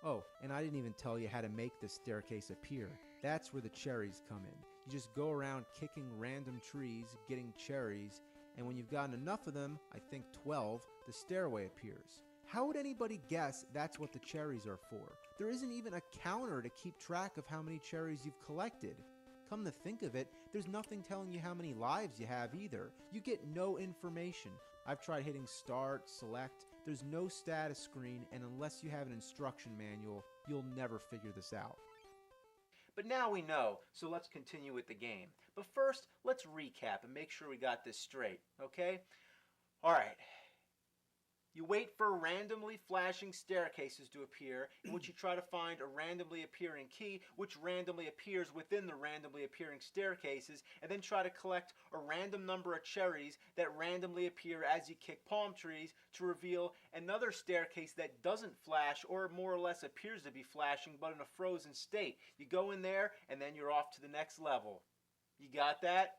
Oh, and I didn't even tell you how to make the staircase appear. That's where the cherries come in. You just go around kicking random trees, getting cherries, and when you've gotten enough of them, I think 12, the stairway appears. How would anybody guess that's what the cherries are for? There isn't even a counter to keep track of how many cherries you've collected. Come to think of it, there's nothing telling you how many lives you have either. You get no information. I've tried hitting start, select, there's no status screen, and unless you have an instruction manual, you'll never figure this out. But now we know, so let's continue with the game. But first, let's recap and make sure we got this straight, okay? Alright. You wait for randomly flashing staircases to appear, in which you try to find a randomly appearing key, which randomly appears within the randomly appearing staircases, and then try to collect a random number of cherries that randomly appear as you kick palm trees to reveal another staircase that doesn't flash, or more or less appears to be flashing, but in a frozen state. You go in there, and then you're off to the next level. You got that?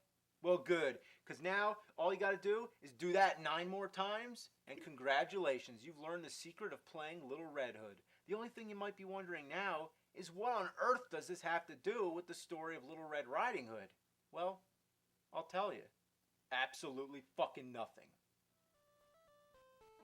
Well, good, because now all you got to do is do that 9 more times, and congratulations, you've learned the secret of playing Little Red Hood. The only thing you might be wondering now is what on earth does this have to do with the story of Little Red Riding Hood? Well, I'll tell you. Absolutely fucking nothing.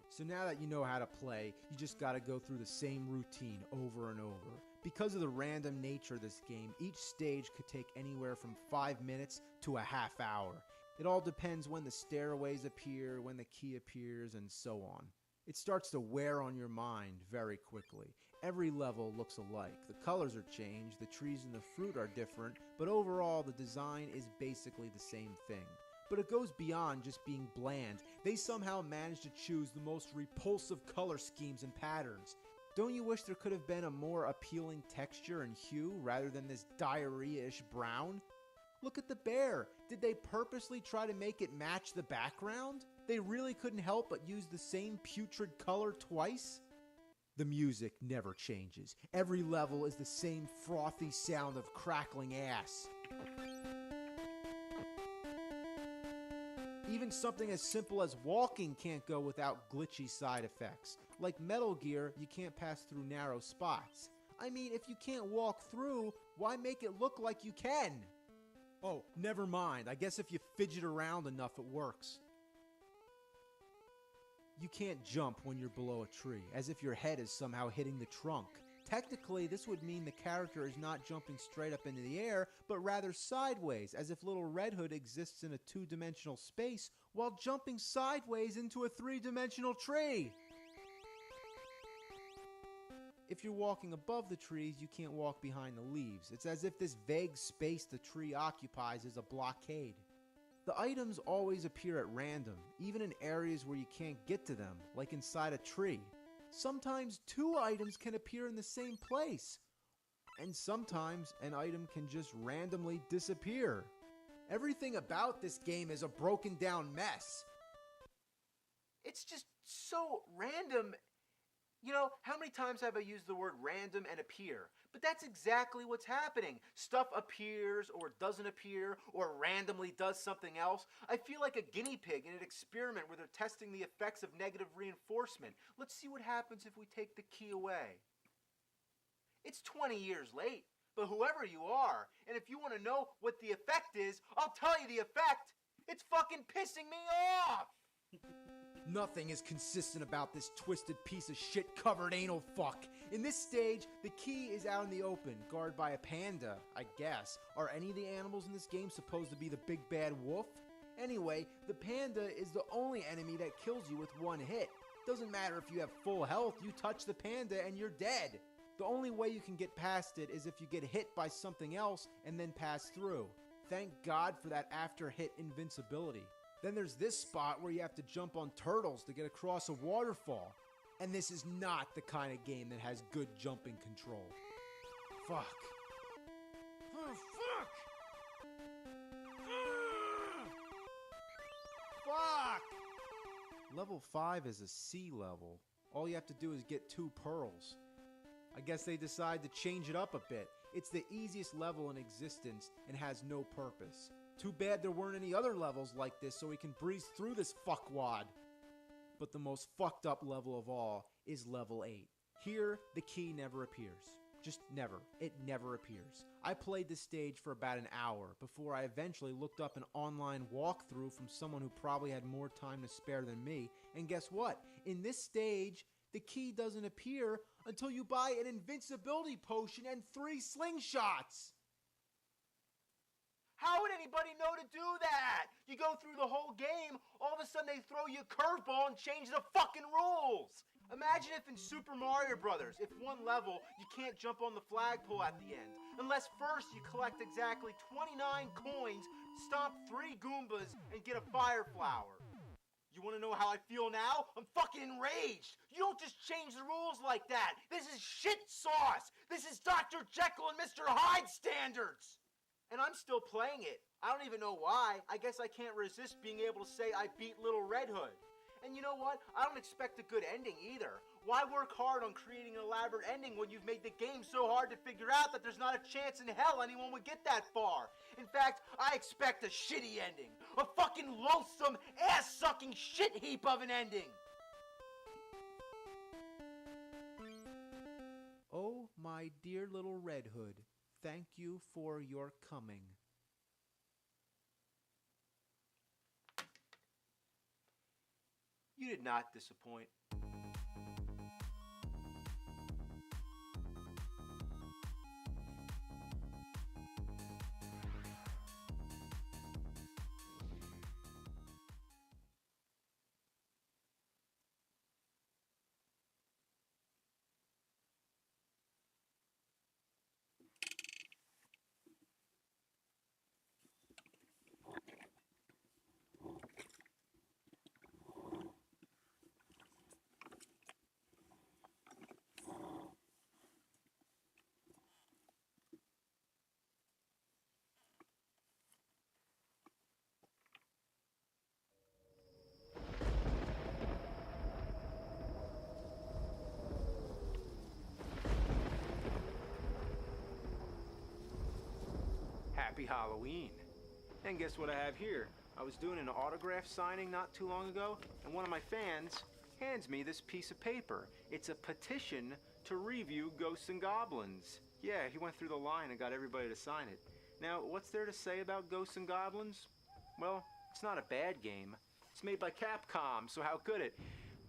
So now that you know how to play, you just gotta go through the same routine over and over. Because of the random nature of this game, each stage could take anywhere from 5 minutes to a half hour. It all depends when the stairways appear, when the key appears, and so on. It starts to wear on your mind very quickly. Every level looks alike. The colors are changed, the trees and the fruit are different, but overall the design is basically the same thing. But it goes beyond just being bland. They somehow managed to choose the most repulsive color schemes and patterns. Don't you wish there could have been a more appealing texture and hue rather than this diarrhea-ish brown? Look at the bear. Did they purposely try to make it match the background? They really couldn't help but use the same putrid color twice? The music never changes. Every level is the same frothy sound of crackling ass. Even something as simple as walking can't go without glitchy side effects. Like Metal Gear, you can't pass through narrow spots. I mean, if you can't walk through, why make it look like you can? Oh, never mind. I guess if you fidget around enough, it works. You can't jump when you're below a tree, as if your head is somehow hitting the trunk. Technically, this would mean the character is not jumping straight up into the air, but rather sideways, as if Little Red Hood exists in a 2-dimensional space while jumping sideways into a 3-dimensional tree. If you're walking above the trees, you can't walk behind the leaves. It's as if this vague space the tree occupies is a blockade. The items always appear at random, even in areas where you can't get to them, like inside a tree. Sometimes 2 items can appear in the same place. And sometimes an item can just randomly disappear. Everything about this game is a broken down mess. It's just so random. You know, how many times have I used the word random and appear? But that's exactly what's happening. Stuff appears or doesn't appear or randomly does something else. I feel like a guinea pig in an experiment where they're testing the effects of negative reinforcement. Let's see what happens if we take the key away. It's 20 years late, but whoever you are, and if you want to know what the effect is, I'll tell you the effect. It's fucking pissing me off. Nothing is consistent about this twisted piece of shit covered anal fuck. In this stage, the key is out in the open, guarded by a panda, I guess. Are any of the animals in this game supposed to be the big bad wolf? Anyway, the panda is the only enemy that kills you with one hit. Doesn't matter if you have full health, you touch the panda and you're dead. The only way you can get past it is if you get hit by something else and then pass through. Thank God for that after hit invincibility. Then there's this spot where you have to jump on turtles to get across a waterfall. And this is not the kind of game that has good jumping control. Fuck. Oh, fuck! Fuck! Level 5 is a C level. All you have to do is get 2 pearls. I guess they decide to change it up a bit. It's the easiest level in existence and has no purpose. Too bad there weren't any other levels like this so we can breeze through this fuckwad. But the most fucked up level of all is level 8. Here, the key never appears. Just never. It never appears. I played this stage for about an hour before I eventually looked up an online walkthrough from someone who probably had more time to spare than me. And guess what? In this stage, the key doesn't appear until you buy an invincibility potion and 3 slingshots. How would anybody know to do that? You go through the whole game, all of a sudden they throw you a curveball and change the fucking rules. Imagine if in Super Mario Brothers, if one level, you can't jump on the flagpole at the end. Unless first you collect exactly 29 coins, stomp 3 Goombas, and get a fire flower. You wanna know how I feel now? I'm fucking enraged. You don't just change the rules like that. This is shit sauce. This is Dr. Jekyll and Mr. Hyde standards. And I'm still playing it. I don't even know why. I guess I can't resist being able to say I beat Little Red Hood. And you know what? I don't expect a good ending either. Why work hard on creating an elaborate ending when you've made the game so hard to figure out that there's not a chance in hell anyone would get that far? In fact, I expect a shitty ending. A fucking loathsome, ass-sucking shit heap of an ending. Oh, my dear Little Red Hood, thank you for your coming. You did not disappoint. Happy Halloween. And guess what I have here? I was doing an autograph signing not too long ago, and one of my fans hands me this piece of paper. It's a petition to review Ghosts and Goblins. Yeah, he went through the line and got everybody to sign it. Now, what's there to say about Ghosts and Goblins? Well, it's not a bad game. It's made by Capcom, so how could it?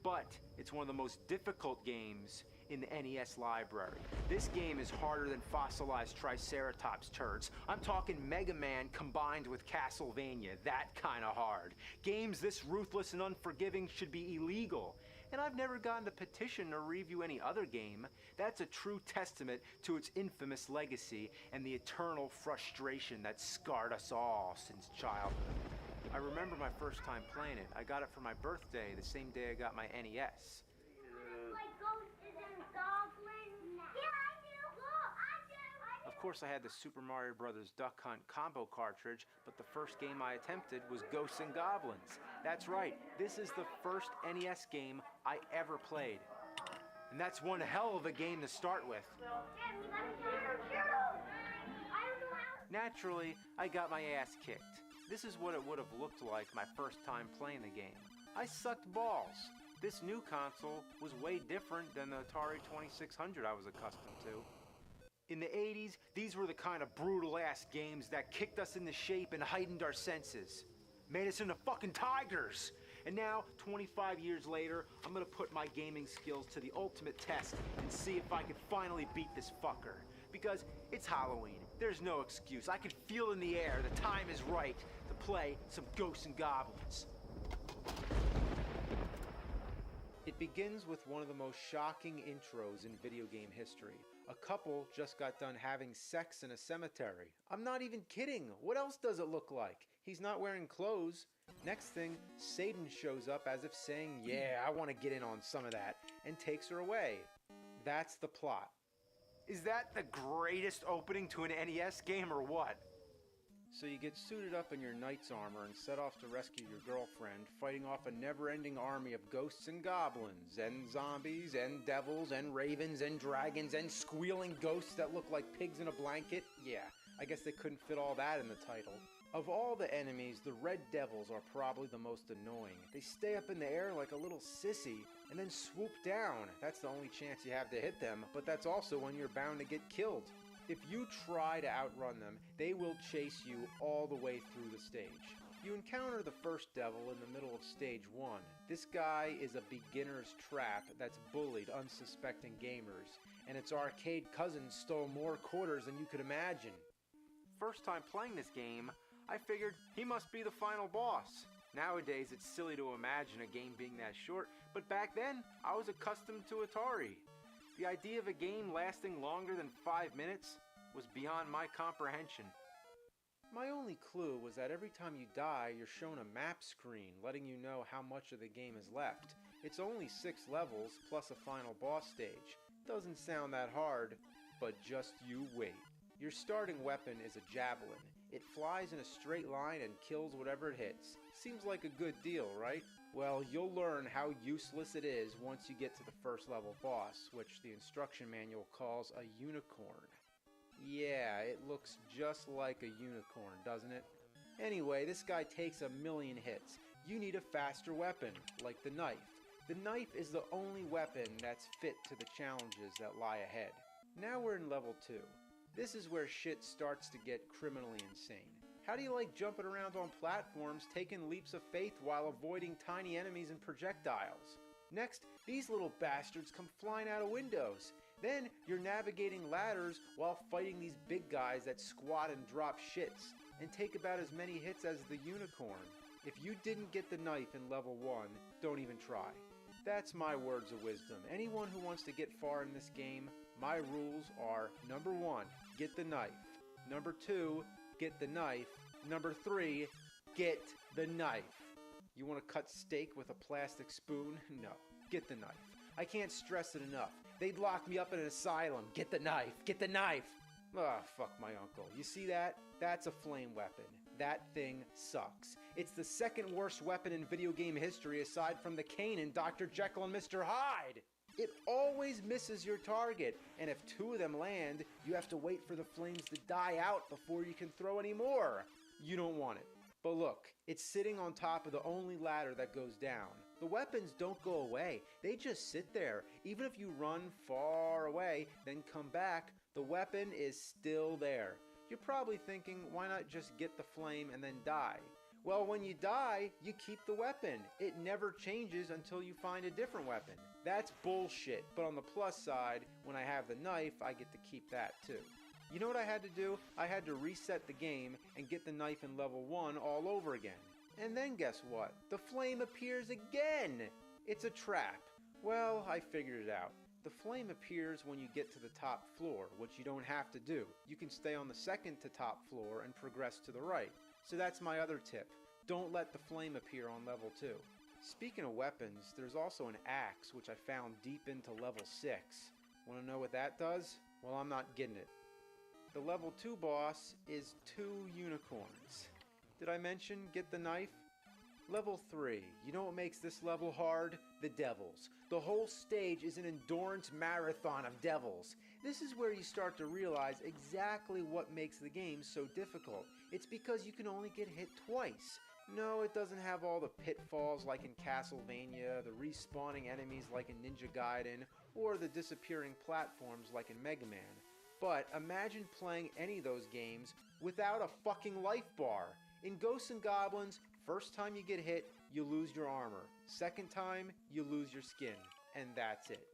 But it's one of the most difficult games in the NES library. This game is harder than fossilized Triceratops turds. I'm talking Mega Man combined with Castlevania, that kind of hard. Games this ruthless and unforgiving should be illegal. And I've never gotten a petition to review any other game. That's a true testament to its infamous legacy and the eternal frustration that scarred us all since childhood. I remember my first time playing it. I got it for my birthday, the same day I got my NES. Of course, I had the Super Mario Bros. Duck Hunt combo cartridge, but the first game I attempted was Ghosts and Goblins. That's right, this is the first NES game I ever played. And that's one hell of a game to start with. Naturally, I got my ass kicked. This is what it would have looked like my first time playing the game. I sucked balls. This new console was way different than the Atari 2600 I was accustomed to. In the 80s, these were the kind of brutal-ass games that kicked us into shape and heightened our senses. Made us into fucking tigers! And now, 25 years later, I'm gonna put my gaming skills to the ultimate test and see if I can finally beat this fucker. Because it's Halloween. There's no excuse. I can feel in the air. The time is right. The play some Ghosts and Goblins. It begins with one of the most shocking intros in video game history. A couple just got done having sex in a cemetery. I'm not even kidding. What else does it look like? He's not wearing clothes. Next thing, Satan shows up as if saying, yeah, I want to get in on some of that, and takes her away. That's the plot. Is that the greatest opening to an NES game or what? So you get suited up in your knight's armor and set off to rescue your girlfriend, fighting off a never-ending army of ghosts and goblins, and zombies, and devils, and ravens, and dragons, and squealing ghosts that look like pigs in a blanket. Yeah, I guess they couldn't fit all that in the title. Of all the enemies, the red devils are probably the most annoying. They stay up in the air like a little sissy, and then swoop down. That's the only chance you have to hit them, but that's also when you're bound to get killed. If you try to outrun them, they will chase you all the way through the stage. You encounter the first devil in the middle of stage 1. This guy is a beginner's trap that's bullied unsuspecting gamers, and its arcade cousin stole more quarters than you could imagine. First time playing this game, I figured he must be the final boss. Nowadays, it's silly to imagine a game being that short, but back then, I was accustomed to Atari. The idea of a game lasting longer than 5 minutes was beyond my comprehension. My only clue was that every time you die, you're shown a map screen letting you know how much of the game is left. It's only 6 levels plus a final boss stage. Doesn't sound that hard, but just you wait. Your starting weapon is a javelin. It flies in a straight line and kills whatever it hits. Seems like a good deal, right? Well, you'll learn how useless it is once you get to the first level boss, which the instruction manual calls a unicorn. Yeah, it looks just like a unicorn, doesn't it? Anyway, this guy takes a million hits. You need a faster weapon, like the knife. The knife is the only weapon that's fit to the challenges that lie ahead. Now we're in level 2. This is where shit starts to get criminally insane. How do you like jumping around on platforms, taking leaps of faith while avoiding tiny enemies and projectiles? Next, these little bastards come flying out of windows. Then you're navigating ladders while fighting these big guys that squat and drop shits, and take about as many hits as the unicorn. If you didn't get the knife in level 1, don't even try. That's my words of wisdom. Anyone who wants to get far in this game, my rules are: number 1, get the knife. Number 2, get the knife. Number 3, get the knife. You want to cut steak with a plastic spoon? No, get the knife. I can't stress it enough. They'd lock me up in an asylum. Get the knife, get the knife. Ah, fuck my uncle. You see that? That's a flame weapon. That thing sucks. It's the second worst weapon in video game history aside from the cane in Dr. Jekyll and Mr. Hyde. It always misses your target, and if 2 of them land, you have to wait for the flames to die out before you can throw any more. You don't want it. But look, it's sitting on top of the only ladder that goes down. The weapons don't go away, they just sit there. Even if you run far away, then come back, the weapon is still there. You're probably thinking, why not just get the flame and then die? Well, when you die, you keep the weapon. It never changes until you find a different weapon. That's bullshit, but on the plus side, when I have the knife, I get to keep that too. You know what I had to do? I had to reset the game and get the knife in level 1 all over again. And then guess what? The flame appears again! It's a trap. Well, I figured it out. The flame appears when you get to the top floor, which you don't have to do. You can stay on the second to top floor and progress to the right. So that's my other tip. Don't let the flame appear on level 2. Speaking of weapons, there's also an axe, which I found deep into level 6. Want to know what that does? Well, I'm not getting it. The level 2 boss is 2 unicorns. Did I mention get the knife? Level 3. You know what makes this level hard? The devils. The whole stage is an endurance marathon of devils. This is where you start to realize exactly what makes the game so difficult. It's because you can only get hit twice. No, it doesn't have all the pitfalls like in Castlevania, the respawning enemies like in Ninja Gaiden, or the disappearing platforms like in Mega Man. But imagine playing any of those games without a fucking life bar. In Ghosts and Goblins, first time you get hit, you lose your armor. Second time, you lose your skin. And that's it.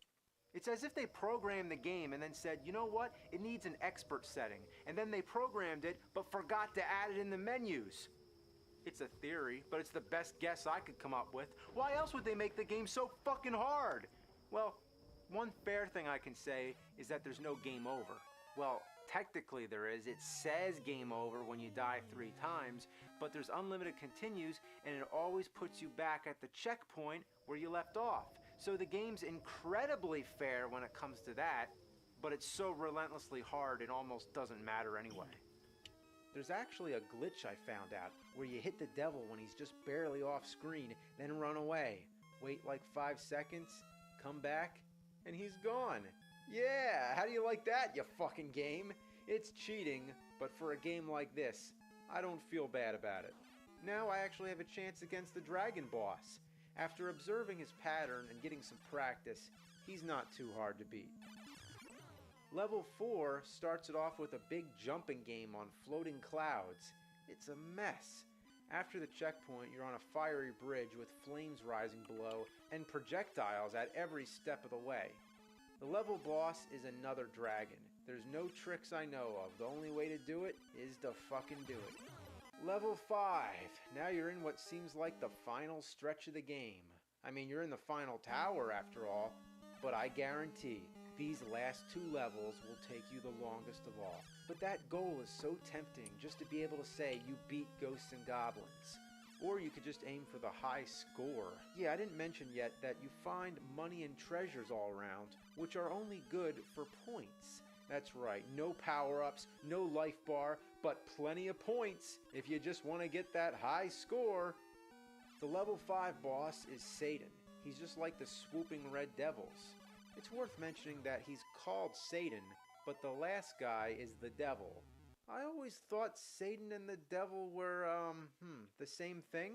It's as if they programmed the game and then said, you know what, it needs an expert setting. And then they programmed it, but forgot to add it in the menus. It's a theory, but it's the best guess I could come up with. Why else would they make the game so fucking hard? Well, one fair thing I can say is that there's no game over. Well, technically there is. It says game over when you die 3 times, but there's unlimited continues, and it always puts you back at the checkpoint where you left off. So the game's incredibly fair when it comes to that, but it's so relentlessly hard it almost doesn't matter anyway. There's actually a glitch I found out where you hit the devil when he's just barely off screen, then run away. Wait like 5 seconds, come back, and he's gone. Yeah, how do you like that, you fucking game? It's cheating, but for a game like this, I don't feel bad about it. Now I actually have a chance against the dragon boss. After observing his pattern and getting some practice, he's not too hard to beat. Level 4 starts it off with a big jumping game on floating clouds. It's a mess. After the checkpoint, you're on a fiery bridge with flames rising below and projectiles at every step of the way. The level boss is another dragon. There's no tricks I know of. The only way to do it is to fucking do it. Level 5. Now you're in what seems like the final stretch of the game. I mean, you're in the final tower after all, but I guarantee these last 2 levels will take you the longest of all. But that goal is so tempting, just to be able to say you beat ghosts and goblins. Or you could just aim for the high score. Yeah, I didn't mention yet that you find money and treasures all around, which are only good for points. That's right, no power-ups, no life bar, but plenty of points if you just want to get that high score. The level 5 boss is Satan. He's just like the swooping red devils. It's worth mentioning that he's called Satan, but the last guy is the devil. I always thought Satan and the devil were, the same thing?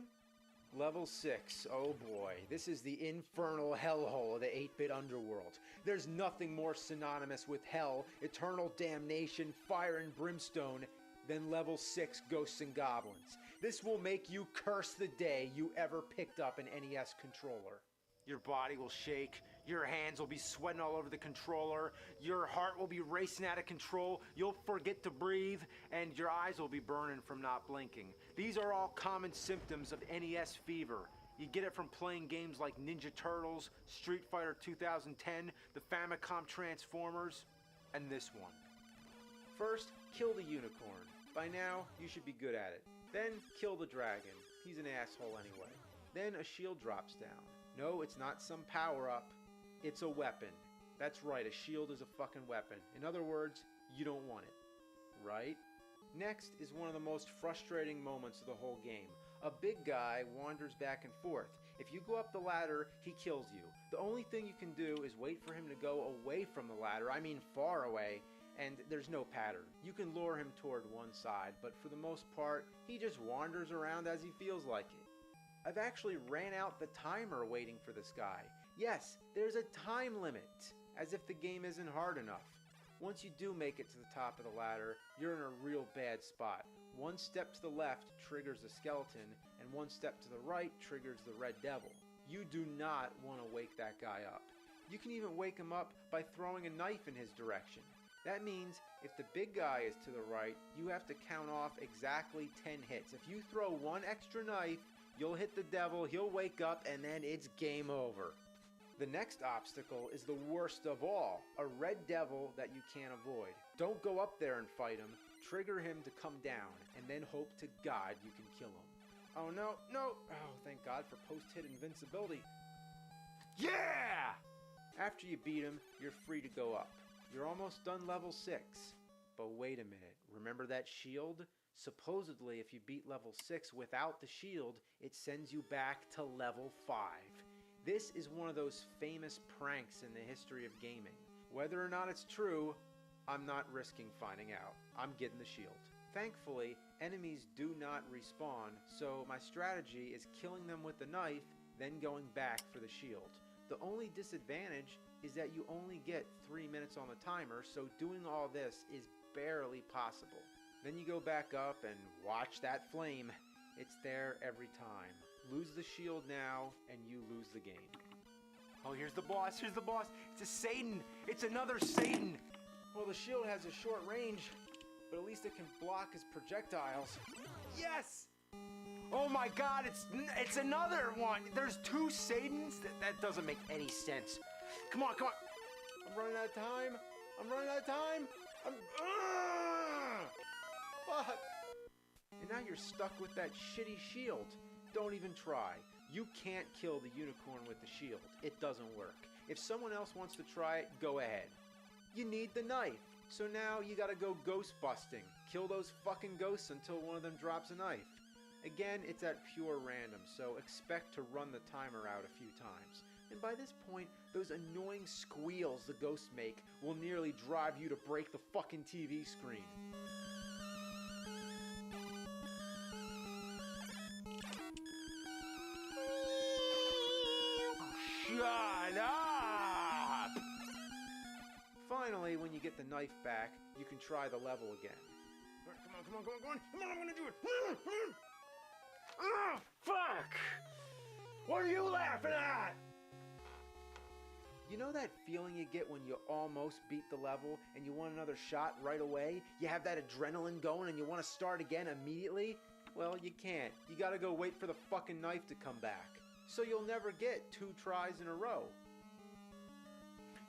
Level 6, oh boy, this is the infernal hellhole of the 8-bit underworld. There's nothing more synonymous with hell, eternal damnation, fire and brimstone than level 6 Ghosts and Goblins. This will make you curse the day you ever picked up an NES controller. Your body will shake, your hands will be sweating all over the controller, your heart will be racing out of control, you'll forget to breathe, and your eyes will be burning from not blinking. These are all common symptoms of NES fever. You get it from playing games like Ninja Turtles, Street Fighter 2010, the Famicom Transformers, and this one. First, kill the unicorn. By now, you should be good at it. Then, kill the dragon. He's an asshole anyway. Then a shield drops down. No, it's not some power-up. It's a weapon. That's right, a shield is a fucking weapon. In other words, you don't want it. Right? Next is one of the most frustrating moments of the whole game. A big guy wanders back and forth. If you go up the ladder, he kills you. The only thing you can do is wait for him to go away from the ladder, I mean far away, and there's no pattern. You can lure him toward one side, but for the most part, he just wanders around as he feels like it. I've actually ran out the timer waiting for this guy. Yes, there's a time limit, as if the game isn't hard enough. Once you do make it to the top of the ladder, you're in a real bad spot. One step to the left triggers the skeleton, and one step to the right triggers the red devil. You do not want to wake that guy up. You can even wake him up by throwing a knife in his direction. That means if the big guy is to the right, you have to count off exactly 10 hits. If you throw one extra knife, you'll hit the devil, he'll wake up, and then it's game over. The next obstacle is the worst of all, a red devil that you can't avoid. Don't go up there and fight him, trigger him to come down, and then hope to God you can kill him. Oh no, no! Oh, thank God for post-hit invincibility. Yeah! After you beat him, you're free to go up. You're almost done level 6. But wait a minute, remember that shield? Supposedly, if you beat level 6 without the shield, it sends you back to level 5. This is one of those famous pranks in the history of gaming. Whether or not it's true, I'm not risking finding out. I'm getting the shield. Thankfully, enemies do not respawn, so my strategy is killing them with the knife, then going back for the shield. The only disadvantage is that you only get 3 minutes on the timer, so doing all this is barely possible. Then you go back up and watch that flame. It's there every time. Lose the shield now, and you lose the game. Oh, here's the boss, here's the boss. It's a Satan. It's another Satan. Well, the shield has a short range, but at least it can block his projectiles. Yes! Oh my God, it's another one. There's 2 Satans? That doesn't make any sense. Come on, come on. I'm running out of time. Fuck. And now you're stuck with that shitty shield. Don't even try. You can't kill the unicorn with the shield. It doesn't work. If someone else wants to try it, go ahead. You need the knife. So now you gotta go ghost busting. Kill those fucking ghosts until one of them drops a knife. Again, it's at pure random, so expect to run the timer out a few times. And by this point, those annoying squeals the ghosts make will nearly drive you to break the fucking TV screen. Shut up! Finally, when you get the knife back, you can try the level again. Come on, I'm gonna do it! Oh, fuck! What are you laughing at? You know that feeling you get when you almost beat the level and you want another shot right away? You have that adrenaline going and you want to start again immediately? Well, you can't. You gotta go wait for the fucking knife to come back. So you'll never get 2 tries in a row.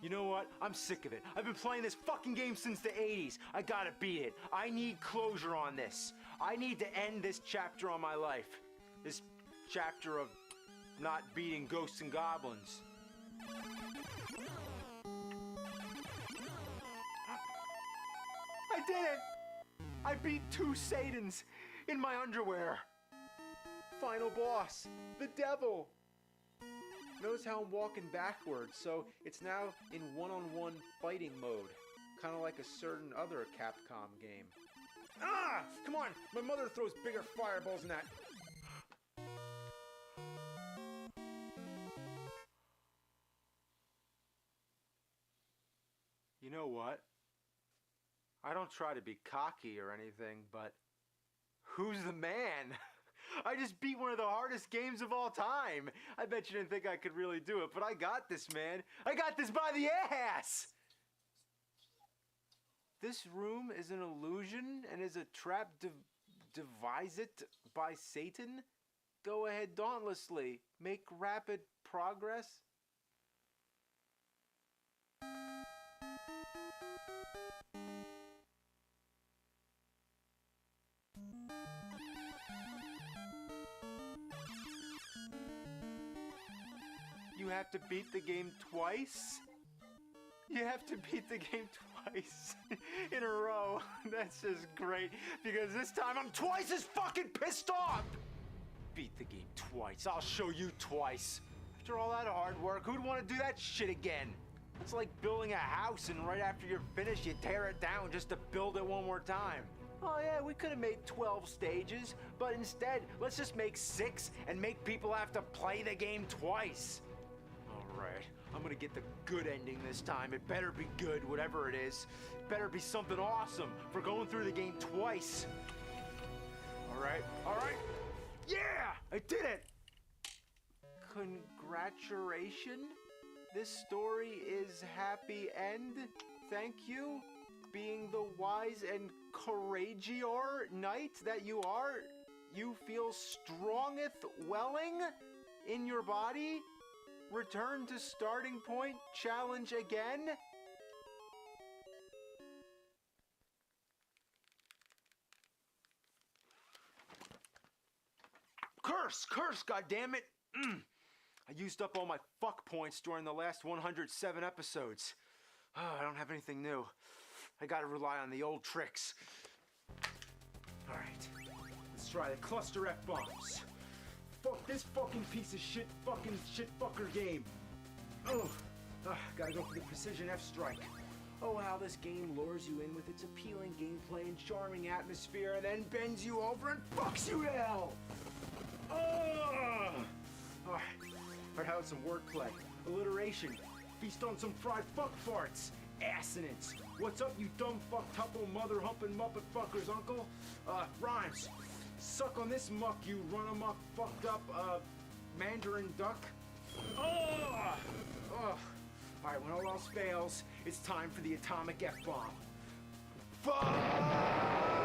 You know what? I'm sick of it. I've been playing this fucking game since the 80s. I gotta beat it. I need closure on this. I need to end this chapter on my life. This chapter of not beating ghosts and goblins. I did it! I beat 2 Satans in my underwear. Final boss, the devil. Notice how I'm walking backwards, so it's now in one-on-one fighting mode. Kind of like a certain other Capcom game. Ah! Come on! My mother throws bigger fireballs than that. You know what? I don't try to be cocky or anything, but who's the man? I just beat one of the hardest games of all time. I bet you didn't think I could really do it, but I got this, man. I got this by the ass! This room is an illusion and is a trap devised by Satan? Go ahead dauntlessly. Make rapid progress. You have to beat the game twice? You have to beat the game twice in a row. That's just great, because this time I'm twice as fucking pissed off! Beat the game twice. I'll show you twice. After all that hard work, who'd want to do that shit again? It's like building a house and right after you're finished, you tear it down just to build it one more time. Oh yeah, we could have made 12 stages, but instead, let's just make 6 and make people have to play the game twice. Alright, I'm gonna get the good ending this time. It better be good, whatever it is. It better be something awesome for going through the game twice. Alright, alright. Yeah! I did it! Congratulations. This story is happy end. Thank you. Being the wise and courageous knight that you are, you feel strongeth welling in your body. Return to starting point, challenge again. Curse, goddammit! I used up all my fuck points during the last 107 episodes. Oh, I don't have anything new. I gotta rely on the old tricks. Alright, let's try the cluster F-bombs. Fuck this fucking piece of shit fucker game. Gotta go for the precision F-strike. Oh, how this game lures you in with its appealing gameplay and charming atmosphere and then bends you over and fucks you to hell. Alright, how about some wordplay? Alliteration. Feast on some fried fuck farts. Assonance. What's up, you dumb fuck-tuple mother-humping muppet fuckers, uncle? Rhymes. Suck on this muck, you run-amok fucked up, mandarin duck. Alright, when all else fails, it's time for the atomic F-bomb. Fuck!